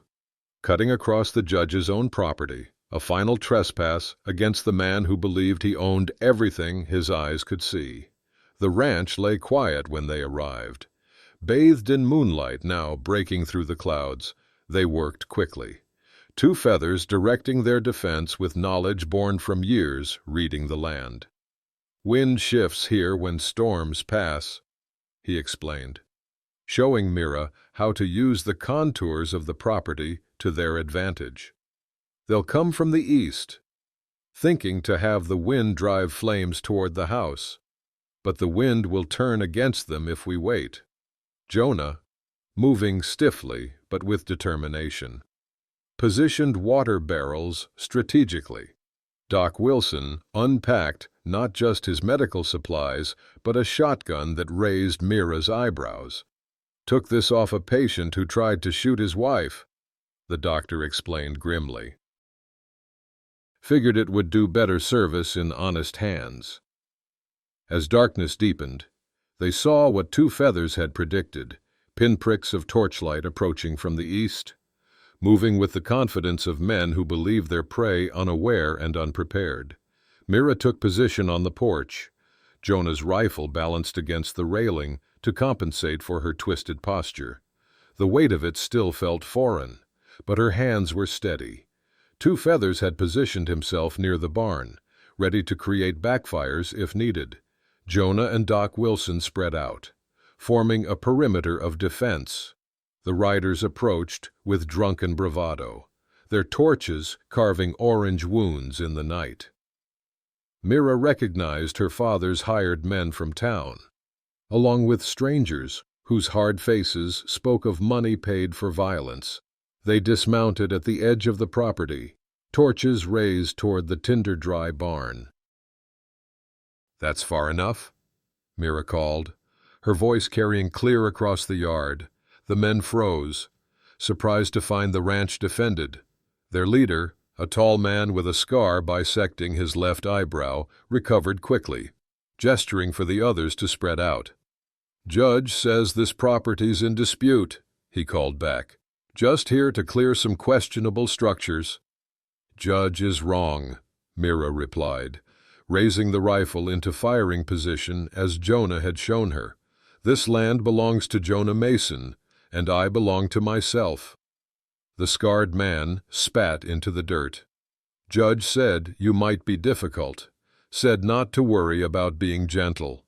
cutting across the judge's own property, a final trespass against the man who believed he owned everything his eyes could see. The ranch lay quiet when they arrived. Bathed in moonlight now breaking through the clouds, they worked quickly. Two Feathers directing their defense with knowledge born from years reading the land. "Wind shifts here when storms pass," he explained, showing Mira how to use the contours of the property to their advantage. "They'll come from the east, thinking to have the wind drive flames toward the house, but the wind will turn against them if we wait." Jonah, moving stiffly but with determination, positioned water barrels strategically. Doc Wilson unpacked not just his medical supplies, but a shotgun that raised Mira's eyebrows. "Took this off a patient who tried to shoot his wife," the doctor explained grimly. "Figured it would do better service in honest hands." As darkness deepened, they saw what Two Feathers had predicted, pinpricks of torchlight approaching from the east, moving with the confidence of men who believe their prey unaware and unprepared. Mira took position on the porch. Jonah's rifle balanced against the railing to compensate for her twisted posture. The weight of it still felt foreign, but her hands were steady. Two Feathers had positioned himself near the barn, ready to create backfires if needed. Jonah and Doc Wilson spread out, forming a perimeter of defense. The riders approached with drunken bravado, their torches carving orange wounds in the night. Mira recognized her father's hired men from town, along with strangers whose hard faces spoke of money paid for violence. They dismounted at the edge of the property, torches raised toward the tinder-dry barn. "That's far enough," Mira called, her voice carrying clear across the yard. The men froze, surprised to find the ranch defended. Their leader, a tall man with a scar bisecting his left eyebrow, recovered quickly, gesturing for the others to spread out. "Judge says this property's in dispute," he called back. "Just here to clear some questionable structures." "Judge is wrong," Mira replied, raising the rifle into firing position as Jonah had shown her. "This land belongs to Jonah Mason, and I belong to myself." The scarred man spat into the dirt. "Judge said you might be difficult, said not to worry about being gentle."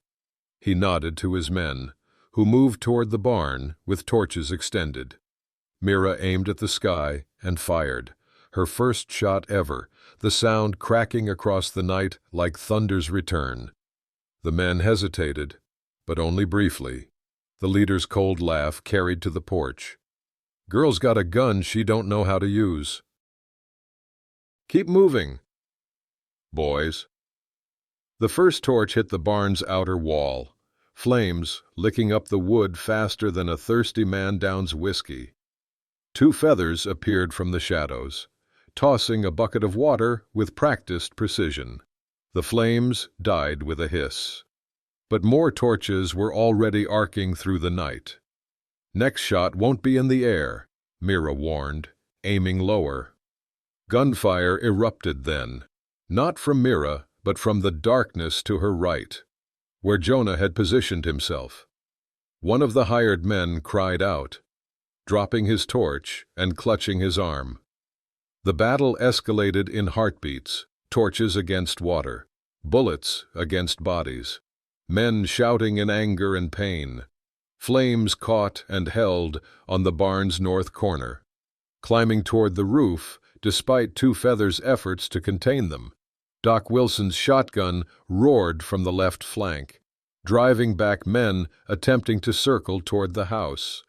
He nodded to his men, who moved toward the barn with torches extended. Mira aimed at the sky and fired, her first shot ever, the sound cracking across the night like thunder's return. The men hesitated, but only briefly. The leader's cold laugh carried to the porch. "Girl's got a gun she don't know how to use." "Keep moving, boys." The first torch hit the barn's outer wall, flames licking up the wood faster than a thirsty man downs whiskey. Two Feathers appeared from the shadows, tossing a bucket of water with practiced precision. The flames died with a hiss. But more torches were already arcing through the night. "Next shot won't be in the air," Mira warned, aiming lower. Gunfire erupted then, not from Mira, but from the darkness to her right, where Jonah had positioned himself. One of the hired men cried out, dropping his torch and clutching his arm. The battle escalated in heartbeats, torches against water, bullets against bodies, men shouting in anger and pain. Flames caught and held on the barn's north corner, climbing toward the roof despite Two Feathers' efforts to contain them. Doc Wilson's shotgun roared from the left flank, driving back men attempting to circle toward the house.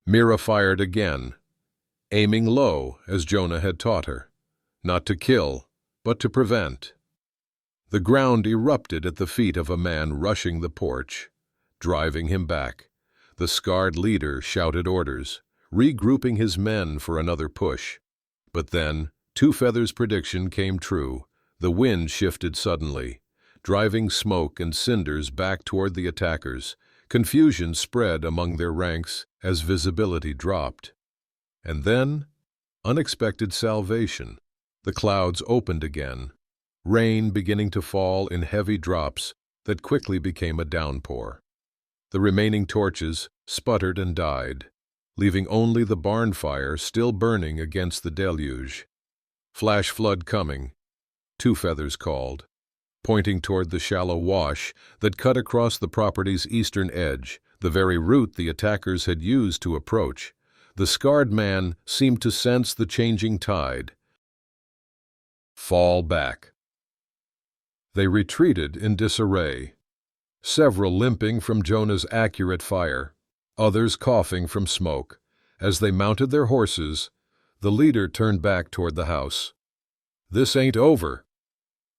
Mira fired again, aiming low as Jonah had taught her, not to kill, but to prevent. The ground erupted at the feet of a man rushing the porch, driving him back. The scarred leader shouted orders, regrouping his men for another push. But then, Two Feathers' prediction came true. The wind shifted suddenly, driving smoke and cinders back toward the attackers. Confusion spread among their ranks as visibility dropped. And then, unexpected salvation. The clouds opened again, rain beginning to fall in heavy drops that quickly became a downpour. The remaining torches sputtered and died, leaving only the barn fire still burning against the deluge. "Flash flood coming," Two Feathers called, pointing toward the shallow wash that cut across the property's eastern edge, the very route the attackers had used to approach. The scarred man seemed to sense the changing tide. "Fall back." They retreated in disarray, several limping from Jonah's accurate fire, others coughing from smoke. As they mounted their horses, the leader turned back toward the house. "This ain't over."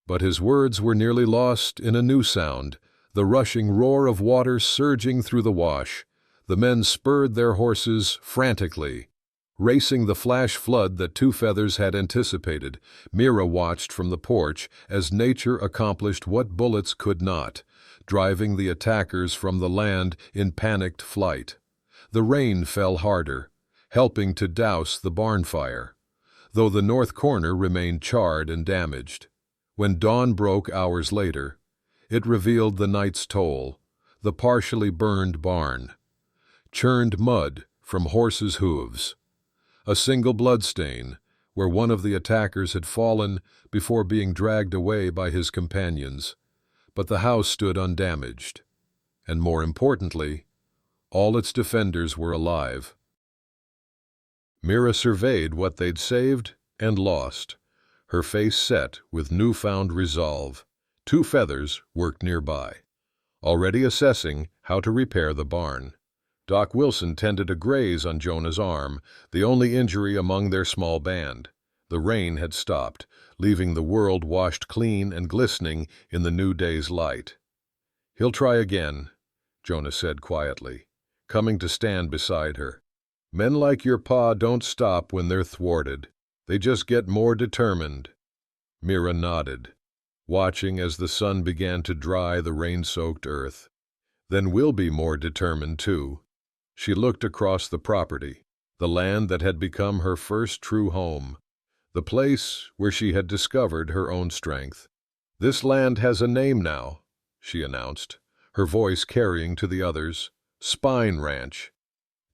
But his words were nearly lost in a new sound, the rushing roar of water surging through the wash. The men spurred their horses frantically, racing the flash flood that Two Feathers had anticipated. Mira watched from the porch as nature accomplished what bullets could not, driving the attackers from the land in panicked flight. The rain fell harder, helping to douse the barn fire, though the north corner remained charred and damaged. When dawn broke hours later, It revealed the night's toll, the partially burned barn, churned mud from horses' hooves, a single bloodstain where one of the attackers had fallen before being dragged away by his companions, but the house stood undamaged, and more importantly, all its defenders were alive. Mira surveyed what they'd saved and lost, her face set with newfound resolve. 2 feathers worked nearby, already assessing how to repair the barn. Doc Wilson tended a graze on Jonah's arm, the only injury among their small band. The rain had stopped, leaving the world washed clean and glistening in the new day's light. "He'll try again," Jonah said quietly, coming to stand beside her. "Men like your pa don't stop when they're thwarted. They just get more determined." Mira nodded, watching as the sun began to dry the rain-soaked earth. "Then we'll be more determined, too." She looked across the property, the land that had become her first true home, the place where she had discovered her own strength. "This land has a name now," she announced, her voice carrying to the others. "Spine Ranch."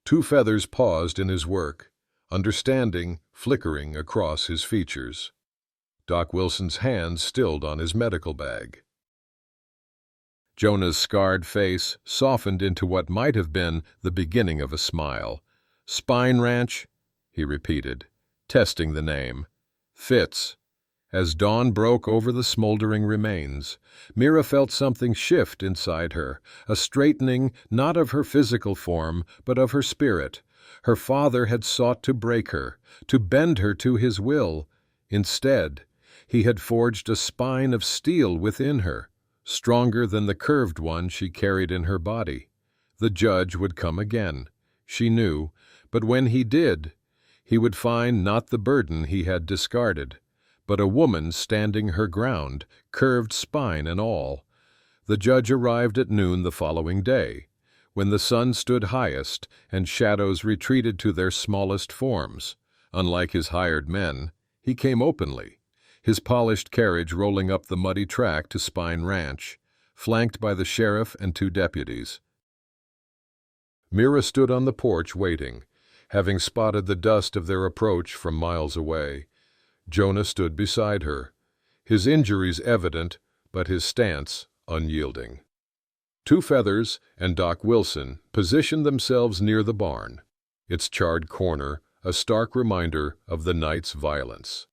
2 feathers paused in his work, understanding flickering across his features. Doc Wilson's hands stilled on his medical bag. Jonah's scarred face softened into what might have been the beginning of a smile. "Spine Ranch," he repeated, testing the name. "Fits." As dawn broke over the smoldering remains, Mira felt something shift inside her, a straightening not of her physical form, but of her spirit. Her father had sought to break her, to bend her to his will. Instead, he had forged a spine of steel within her, stronger than the curved one she carried in her body. The judge would come again, she knew, but when he did, he would find not the burden he had discarded, but a woman standing her ground, curved spine and all. The judge arrived at noon the following day, when the sun stood highest and shadows retreated to their smallest forms. Unlike his hired men, he came openly, his polished carriage rolling up the muddy track to Spine Ranch, flanked by the sheriff and 2 deputies. Mira stood on the porch waiting, having spotted the dust of their approach from miles away. Jonah stood beside her, his injuries evident, but his stance unyielding. 2 feathers and Doc Wilson positioned themselves near the barn, its charred corner a stark reminder of the night's violence.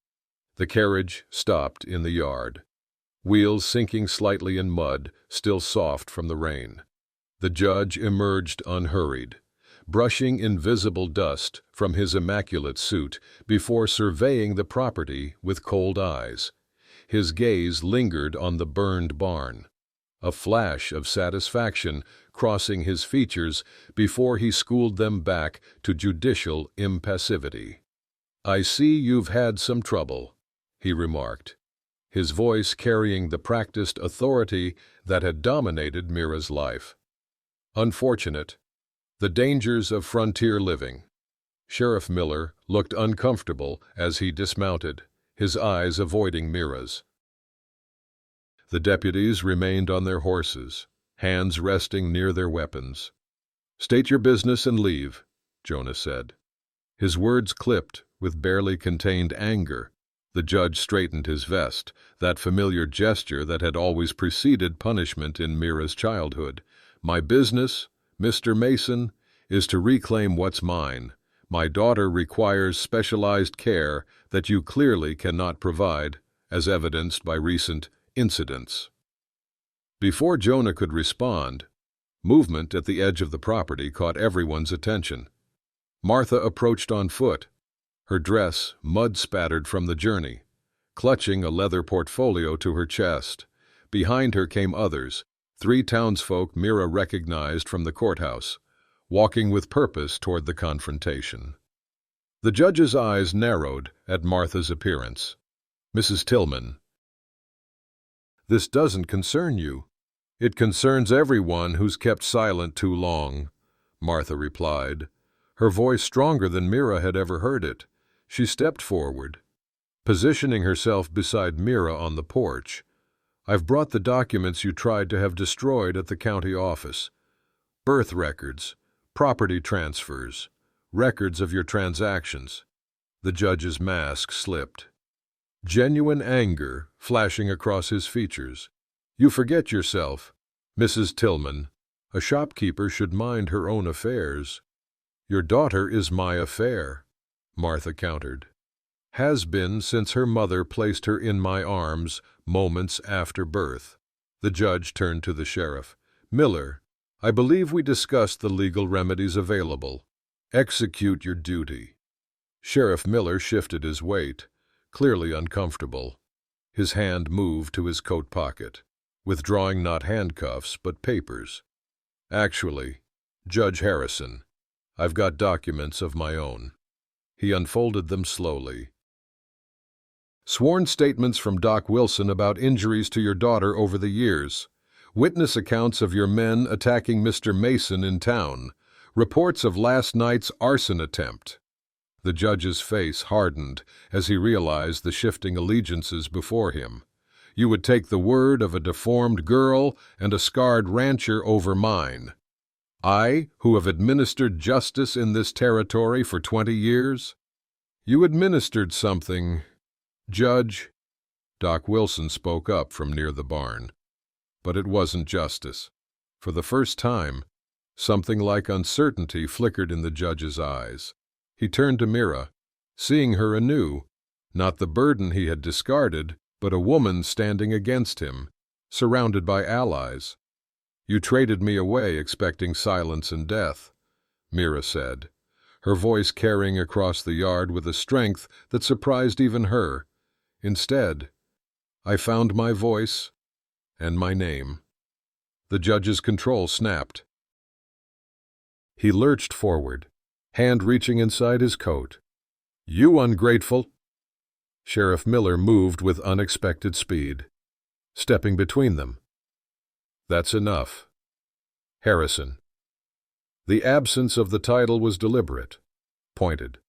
The carriage stopped in the yard, wheels sinking slightly in mud, still soft from the rain. The judge emerged unhurried, brushing invisible dust from his immaculate suit before surveying the property with cold eyes. His gaze lingered on the burned barn, a flash of satisfaction crossing his features before he schooled them back to judicial impassivity. "I see you've had some trouble," he remarked, his voice carrying the practiced authority that had dominated Mira's life. "Unfortunate. The dangers of frontier living." Sheriff Miller looked uncomfortable as he dismounted, his eyes avoiding Mira's. The deputies remained on their horses, hands resting near their weapons. "State your business and leave," Jonah said. His words clipped with barely contained anger. The judge straightened his vest, that familiar gesture that had always preceded punishment in Mira's childhood. "My business, Mr. Mason, is to reclaim what's mine. My daughter requires specialized care that you clearly cannot provide, as evidenced by recent incidents." Before Jonah could respond, movement at the edge of the property caught everyone's attention. Martha approached on foot, her dress mud-spattered from the journey, clutching a leather portfolio to her chest. Behind her came others, 3 townsfolk Mira recognized from the courthouse, walking with purpose toward the confrontation. The judge's eyes narrowed at Martha's appearance. "Mrs. Tillman, this doesn't concern you." "It concerns everyone who's kept silent too long," Martha replied, her voice stronger than Mira had ever heard it. She stepped forward, positioning herself beside Mira on the porch. I've brought the documents you tried to have destroyed at the county office. Birth records, property transfers, records of your transactions." The judge's mask slipped, genuine anger flashing across his features. "You forget yourself, Mrs. Tillman. A shopkeeper should mind her own affairs." "Your daughter is my affair," Martha countered. "Has been since her mother placed her in my arms moments after birth." The judge turned to the sheriff. "Miller, I believe we discussed the legal remedies available. Execute your duty." Sheriff Miller shifted his weight, clearly uncomfortable. His hand moved to his coat pocket, withdrawing not handcuffs but papers. "Actually, Judge Harrison, I've got documents of my own." He unfolded them slowly. "Sworn statements from Doc Wilson about injuries to your daughter over the years. Witness accounts of your men attacking Mr. Mason in town. Reports of last night's arson attempt." The judge's face hardened as he realized the shifting allegiances before him. "You would take the word of a deformed girl and a scarred rancher over mine. I, who have administered justice in this territory for 20 years? You administered something, Judge." Doc Wilson spoke up from near the barn. "But it wasn't justice." For the first time, something like uncertainty flickered in the judge's eyes. He turned to Mira, seeing her anew, not the burden he had discarded, but a woman standing against him, surrounded by allies. "You traded me away expecting silence and death," Mira said, her voice carrying across the yard with a strength that surprised even her. "Instead, I found my voice and my name." The judge's control snapped. He lurched forward, hand reaching inside his coat. "You ungrateful!" Sheriff Miller moved with unexpected speed, stepping between them. "That's enough. Harrison." The absence of the title was deliberate, pointed.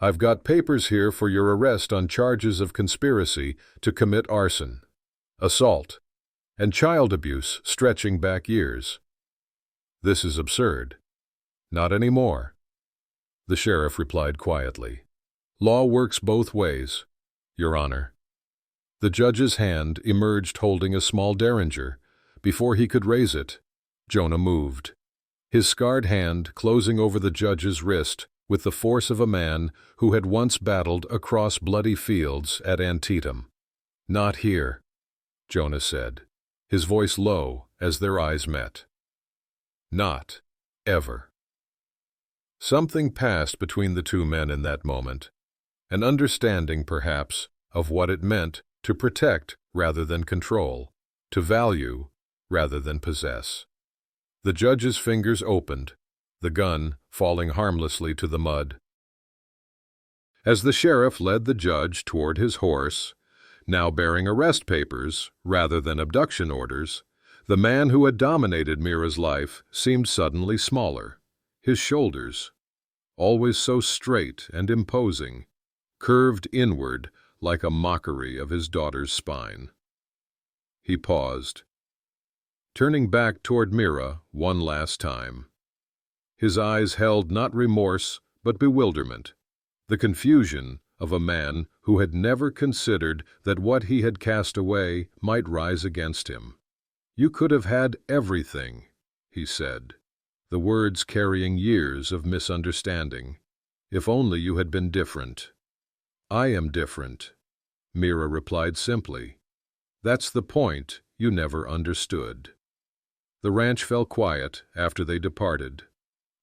"I've got papers here for your arrest on charges of conspiracy to commit arson, assault, and child abuse stretching back years." "This is absurd." "Not anymore," the sheriff replied quietly. "Law works both ways, Your Honor." The judge's hand emerged holding a small derringer. Before he could raise it, Jonah moved, his scarred hand closing over the judge's wrist with the force of a man who had once battled across bloody fields at Antietam. "Not here," Jonah said, his voice low as their eyes met. "Not ever." Something passed between the two men in that moment, an understanding, perhaps, of what it meant to protect rather than control, to value rather than possess. The judge's fingers opened, the gun falling harmlessly to the mud. As the sheriff led the judge toward his horse, now bearing arrest papers rather than abduction orders, the man who had dominated Mira's life seemed suddenly smaller. His shoulders, always so straight and imposing, curved inward like a mockery of his daughter's spine. He paused, turning back toward Mira one last time. His eyes held not remorse but bewilderment, the confusion of a man who had never considered that what he had cast away might rise against him. "You could have had everything," he said, the words carrying years of misunderstanding, "if only you had been different." "I am different," Mira replied simply. "That's the point you never understood." The ranch fell quiet after they departed,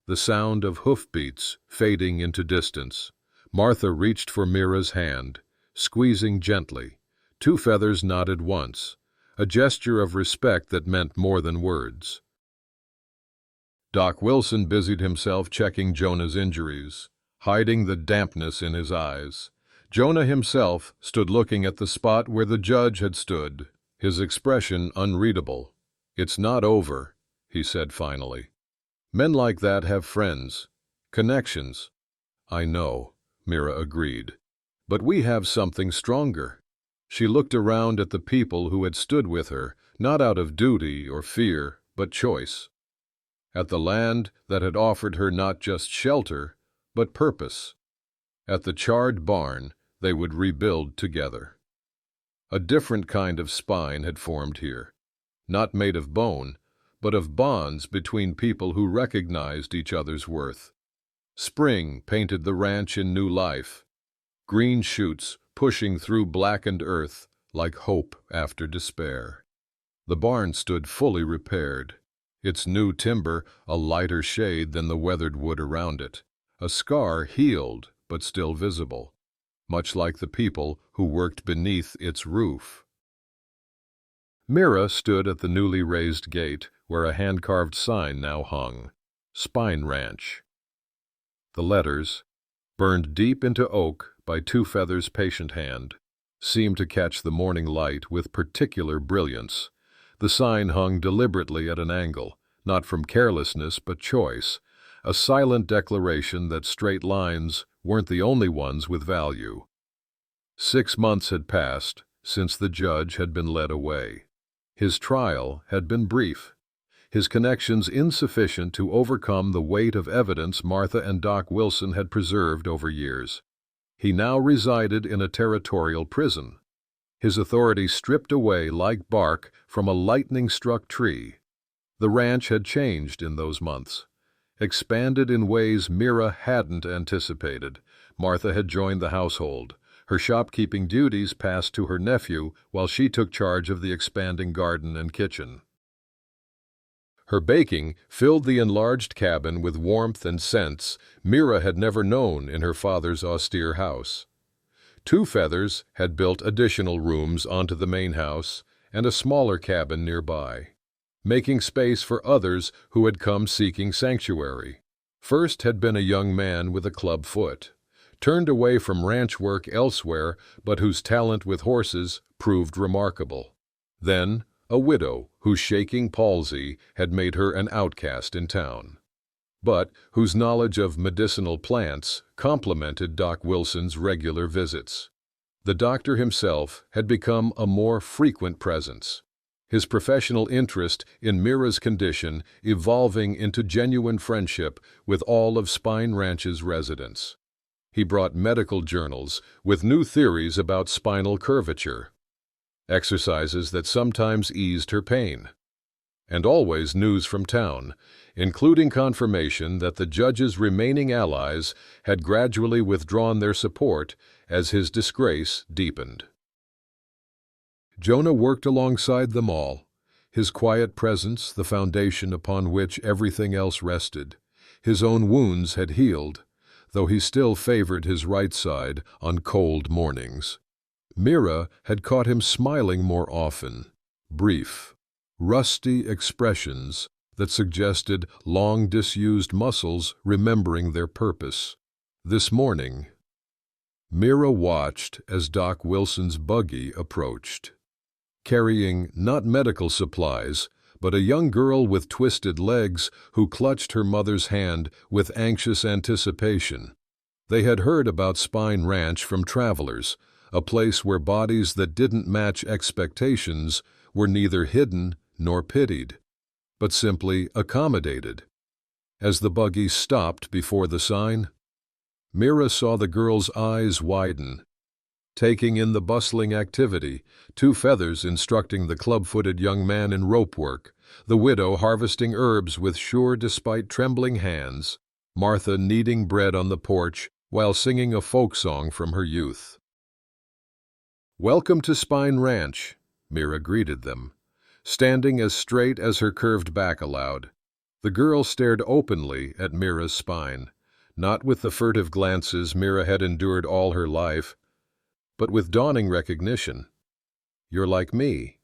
the sound of hoofbeats fading into distance. Martha reached for Mira's hand, squeezing gently. Two feathers nodded once, a gesture of respect that meant more than words. Doc Wilson busied himself checking Jonah's injuries, hiding the dampness in his eyes. Jonah himself stood looking at the spot where the judge had stood, his expression unreadable. "It's not over," he said finally. "Men like that have friends, connections." "I know," Mira agreed. "But we have something stronger." She looked around at the people who had stood with her, not out of duty or fear, but choice. At the land that had offered her not just shelter, but purpose. At the charred barn they would rebuild together. A different kind of spine had formed here, not made of bone, but of bonds between people who recognized each other's worth. Spring painted the ranch in new life, green shoots pushing through blackened earth like hope after despair. The barn stood fully repaired, its new timber a lighter shade than the weathered wood around it, a scar healed but still visible, much like the people who worked beneath its roof. Mira stood at the newly raised gate where a hand-carved sign now hung, Spine Ranch. The letters, burned deep into oak by Two Feathers' patient hand, seemed to catch the morning light with particular brilliance. The sign hung deliberately at an angle, not from carelessness but choice, a silent declaration that straight lines weren't the only ones with value. 6 months had passed since the judge had been led away. His trial had been brief, his connections insufficient to overcome the weight of evidence Martha and Doc Wilson had preserved over years. He now resided in a territorial prison, his authority stripped away like bark from a lightning-struck tree. The ranch had changed in those months, expanded in ways Mira hadn't anticipated. Martha had joined the household, her shopkeeping duties passed to her nephew while she took charge of the expanding garden and kitchen. Her baking filled the enlarged cabin with warmth and scents Mira had never known in her father's austere house. Two Feathers had built additional rooms onto the main house and a smaller cabin nearby, making space for others who had come seeking sanctuary. First had been a young man with a club foot, turned away from ranch work elsewhere but whose talent with horses proved remarkable. Then a widow whose shaking palsy had made her an outcast in town, but whose knowledge of medicinal plants complemented Doc Wilson's regular visits. The doctor himself had become a more frequent presence, his professional interest in Mira's condition evolving into genuine friendship with all of Spine Ranch's residents. He brought medical journals with new theories about spinal curvature, exercises that sometimes eased her pain, and always news from town, including confirmation that the judge's remaining allies had gradually withdrawn their support as his disgrace deepened. Jonah worked alongside them all, his quiet presence the foundation upon which everything else rested. His own wounds had healed, though he still favored his right side on cold mornings. Mira had caught him smiling more often, brief, rusty expressions that suggested long disused muscles remembering their purpose. This morning, Mira watched as Doc Wilson's buggy approached, carrying not medical supplies, but a young girl with twisted legs who clutched her mother's hand with anxious anticipation. They had heard about Spine Ranch from travelers, a place where bodies that didn't match expectations were neither hidden nor pitied, but simply accommodated. As the buggy stopped before the sign, Mira saw the girl's eyes widen, taking in the bustling activity, Two Feathers instructing the club-footed young man in rope work, the widow harvesting herbs with sure despite trembling hands, Martha kneading bread on the porch while singing a folk song from her youth. "Welcome to Spine Ranch," Mira greeted them, standing as straight as her curved back allowed. The girl stared openly at Mira's spine, not with the furtive glances Mira had endured all her life, but with dawning recognition. "You're like me,"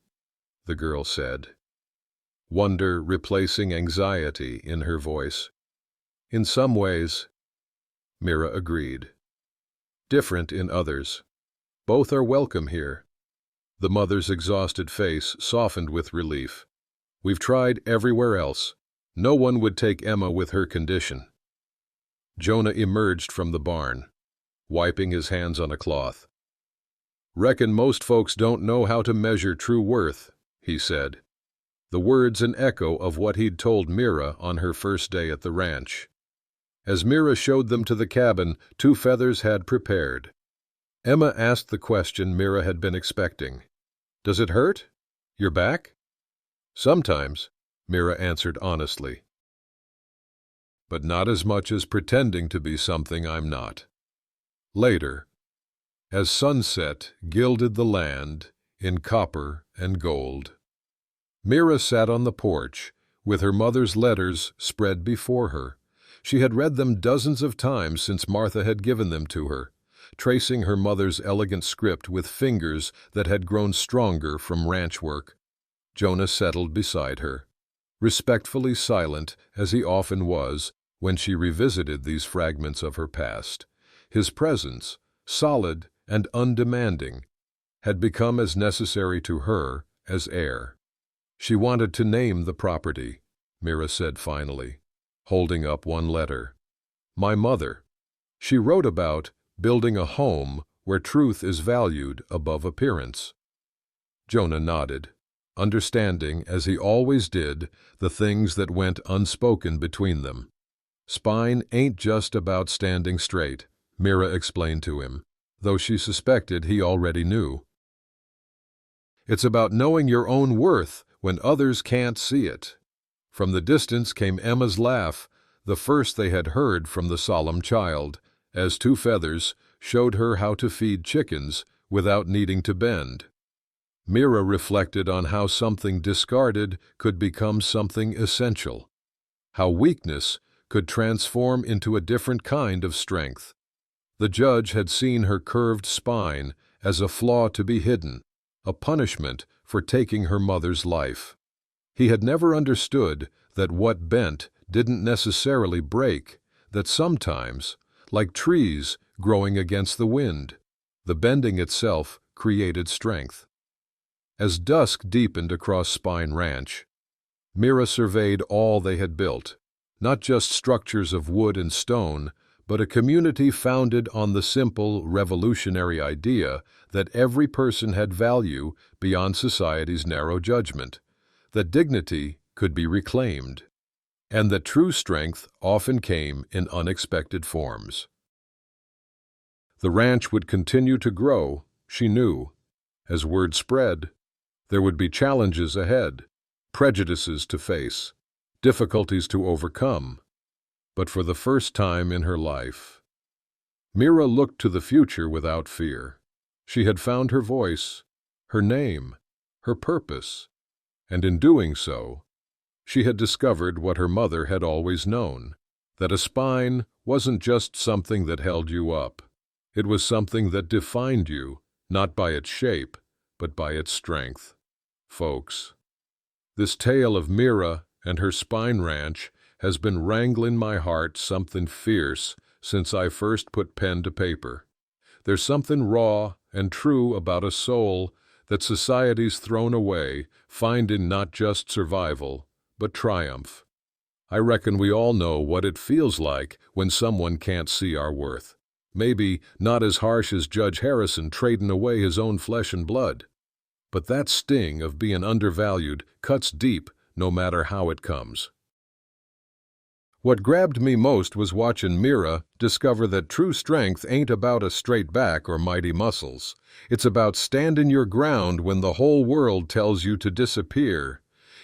the girl said, wonder replacing anxiety in her voice. "In some ways," Mira agreed. "Different in others. Both are welcome here." The mother's exhausted face softened with relief. "We've tried everywhere else. No one would take Emma with her condition." Jonah emerged from the barn, wiping his hands on a cloth. "Reckon most folks don't know how to measure true worth," he said. The words an echo of what he'd told Mira on her first day at the ranch. As Mira showed them to the cabin, Two Feathers had prepared. Emma asked the question Mira had been expecting. "Does it hurt? Your back?" "Sometimes," Mira answered honestly. "But not as much as pretending to be something I'm not." Later, as sunset gilded the land in copper and gold, Mira sat on the porch with her mother's letters spread before her. She had read them dozens of times since Martha had given them to her, tracing her mother's elegant script with fingers that had grown stronger from ranch work. Jonah settled beside her, respectfully silent as he often was when she revisited these fragments of her past. His presence, solid and undemanding, had become as necessary to her as air. "She wanted to name the property," Mira said finally, holding up one letter. "My mother. She wrote about building a home where truth is valued above appearance." Jonah nodded, understanding, as he always did, the things that went unspoken between them. "Spine ain't just about standing straight," Mira explained to him, though she suspected he already knew. "It's about knowing your own worth when others can't see it." From the distance came Emma's laugh, the first they had heard from the solemn child, as Two Feathers showed her how to feed chickens without needing to bend. Mira reflected on how something discarded could become something essential, how weakness could transform into a different kind of strength. The judge had seen her curved spine as a flaw to be hidden, a punishment for taking her mother's life. He had never understood that what bent didn't necessarily break, that sometimes, like trees growing against the wind, the bending itself created strength. As dusk deepened across Spine Ranch, Mira surveyed all they had built, not just structures of wood and stone, but a community founded on the simple, revolutionary idea that every person had value beyond society's narrow judgment, that dignity could be reclaimed, and that true strength often came in unexpected forms. The ranch would continue to grow, she knew. As word spread, there would be challenges ahead, prejudices to face, difficulties to overcome. But for the first time in her life, Mira looked to the future without fear. She had found her voice, her name, her purpose, and in doing so, she had discovered what her mother had always known, that a spine wasn't just something that held you up. It was something that defined you, not by its shape, but by its strength. Folks, this tale of Mira and her spine ranch has been wrangling my heart something fierce since I first put pen to paper. There's something raw and true about a soul that society's thrown away, finding not just survival, but triumph. I reckon we all know what it feels like when someone can't see our worth. Maybe not as harsh as Judge Harrison trading away his own flesh and blood. But that sting of being undervalued cuts deep no matter how it comes. What grabbed me most was watching Mira discover that true strength ain't about a straight back or mighty muscles. It's about standing your ground when the whole world tells you to disappear.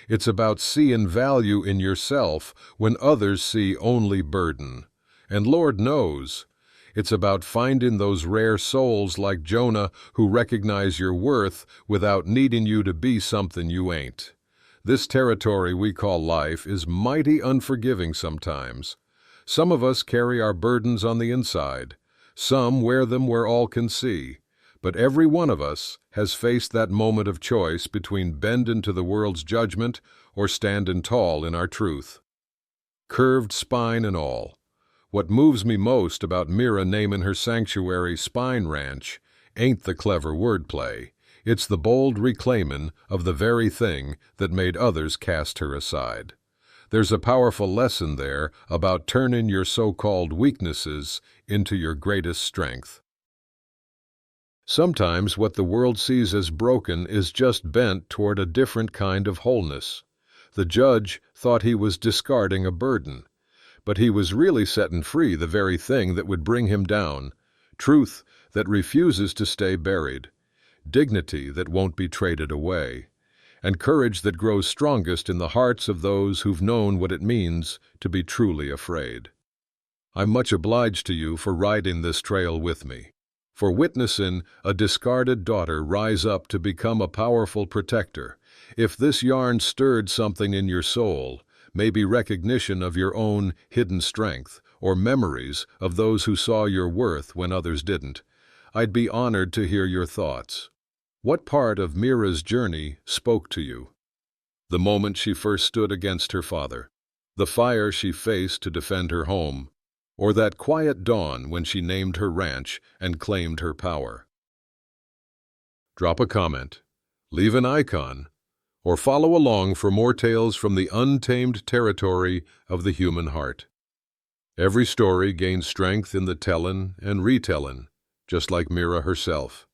It's about seeing value in yourself when others see only burden. And Lord knows, it's about finding those rare souls like Jonah who recognize your worth without needing you to be something you ain't. This territory we call life is mighty unforgiving sometimes. Some of us carry our burdens on the inside. Some wear them where all can see. But every one of us has faced that moment of choice between bending to the world's judgment or standing tall in our truth. Curved spine and all. What moves me most about Mira naming her sanctuary Spine Ranch ain't the clever wordplay. It's the bold reclaiming of the very thing that made others cast her aside. There's a powerful lesson there about turning your so-called weaknesses into your greatest strength. Sometimes what the world sees as broken is just bent toward a different kind of wholeness. The judge thought he was discarding a burden, but he was really setting free the very thing that would bring him down, truth that refuses to stay buried, dignity that won't be traded away, and courage that grows strongest in the hearts of those who've known what it means to be truly afraid. I'm much obliged to you for riding this trail with me, for witnessing a discarded daughter rise up to become a powerful protector. If this yarn stirred something in your soul, maybe recognition of your own hidden strength, or memories of those who saw your worth when others didn't, I'd be honored to hear your thoughts. What part of Mira's journey spoke to you? The moment she first stood against her father, the fire she faced to defend her home, or that quiet dawn when she named her ranch and claimed her power? Drop a comment, leave an icon, or follow along for more tales from the untamed territory of the human heart. Every story gains strength in the tellin' and retellin', just like Mira herself.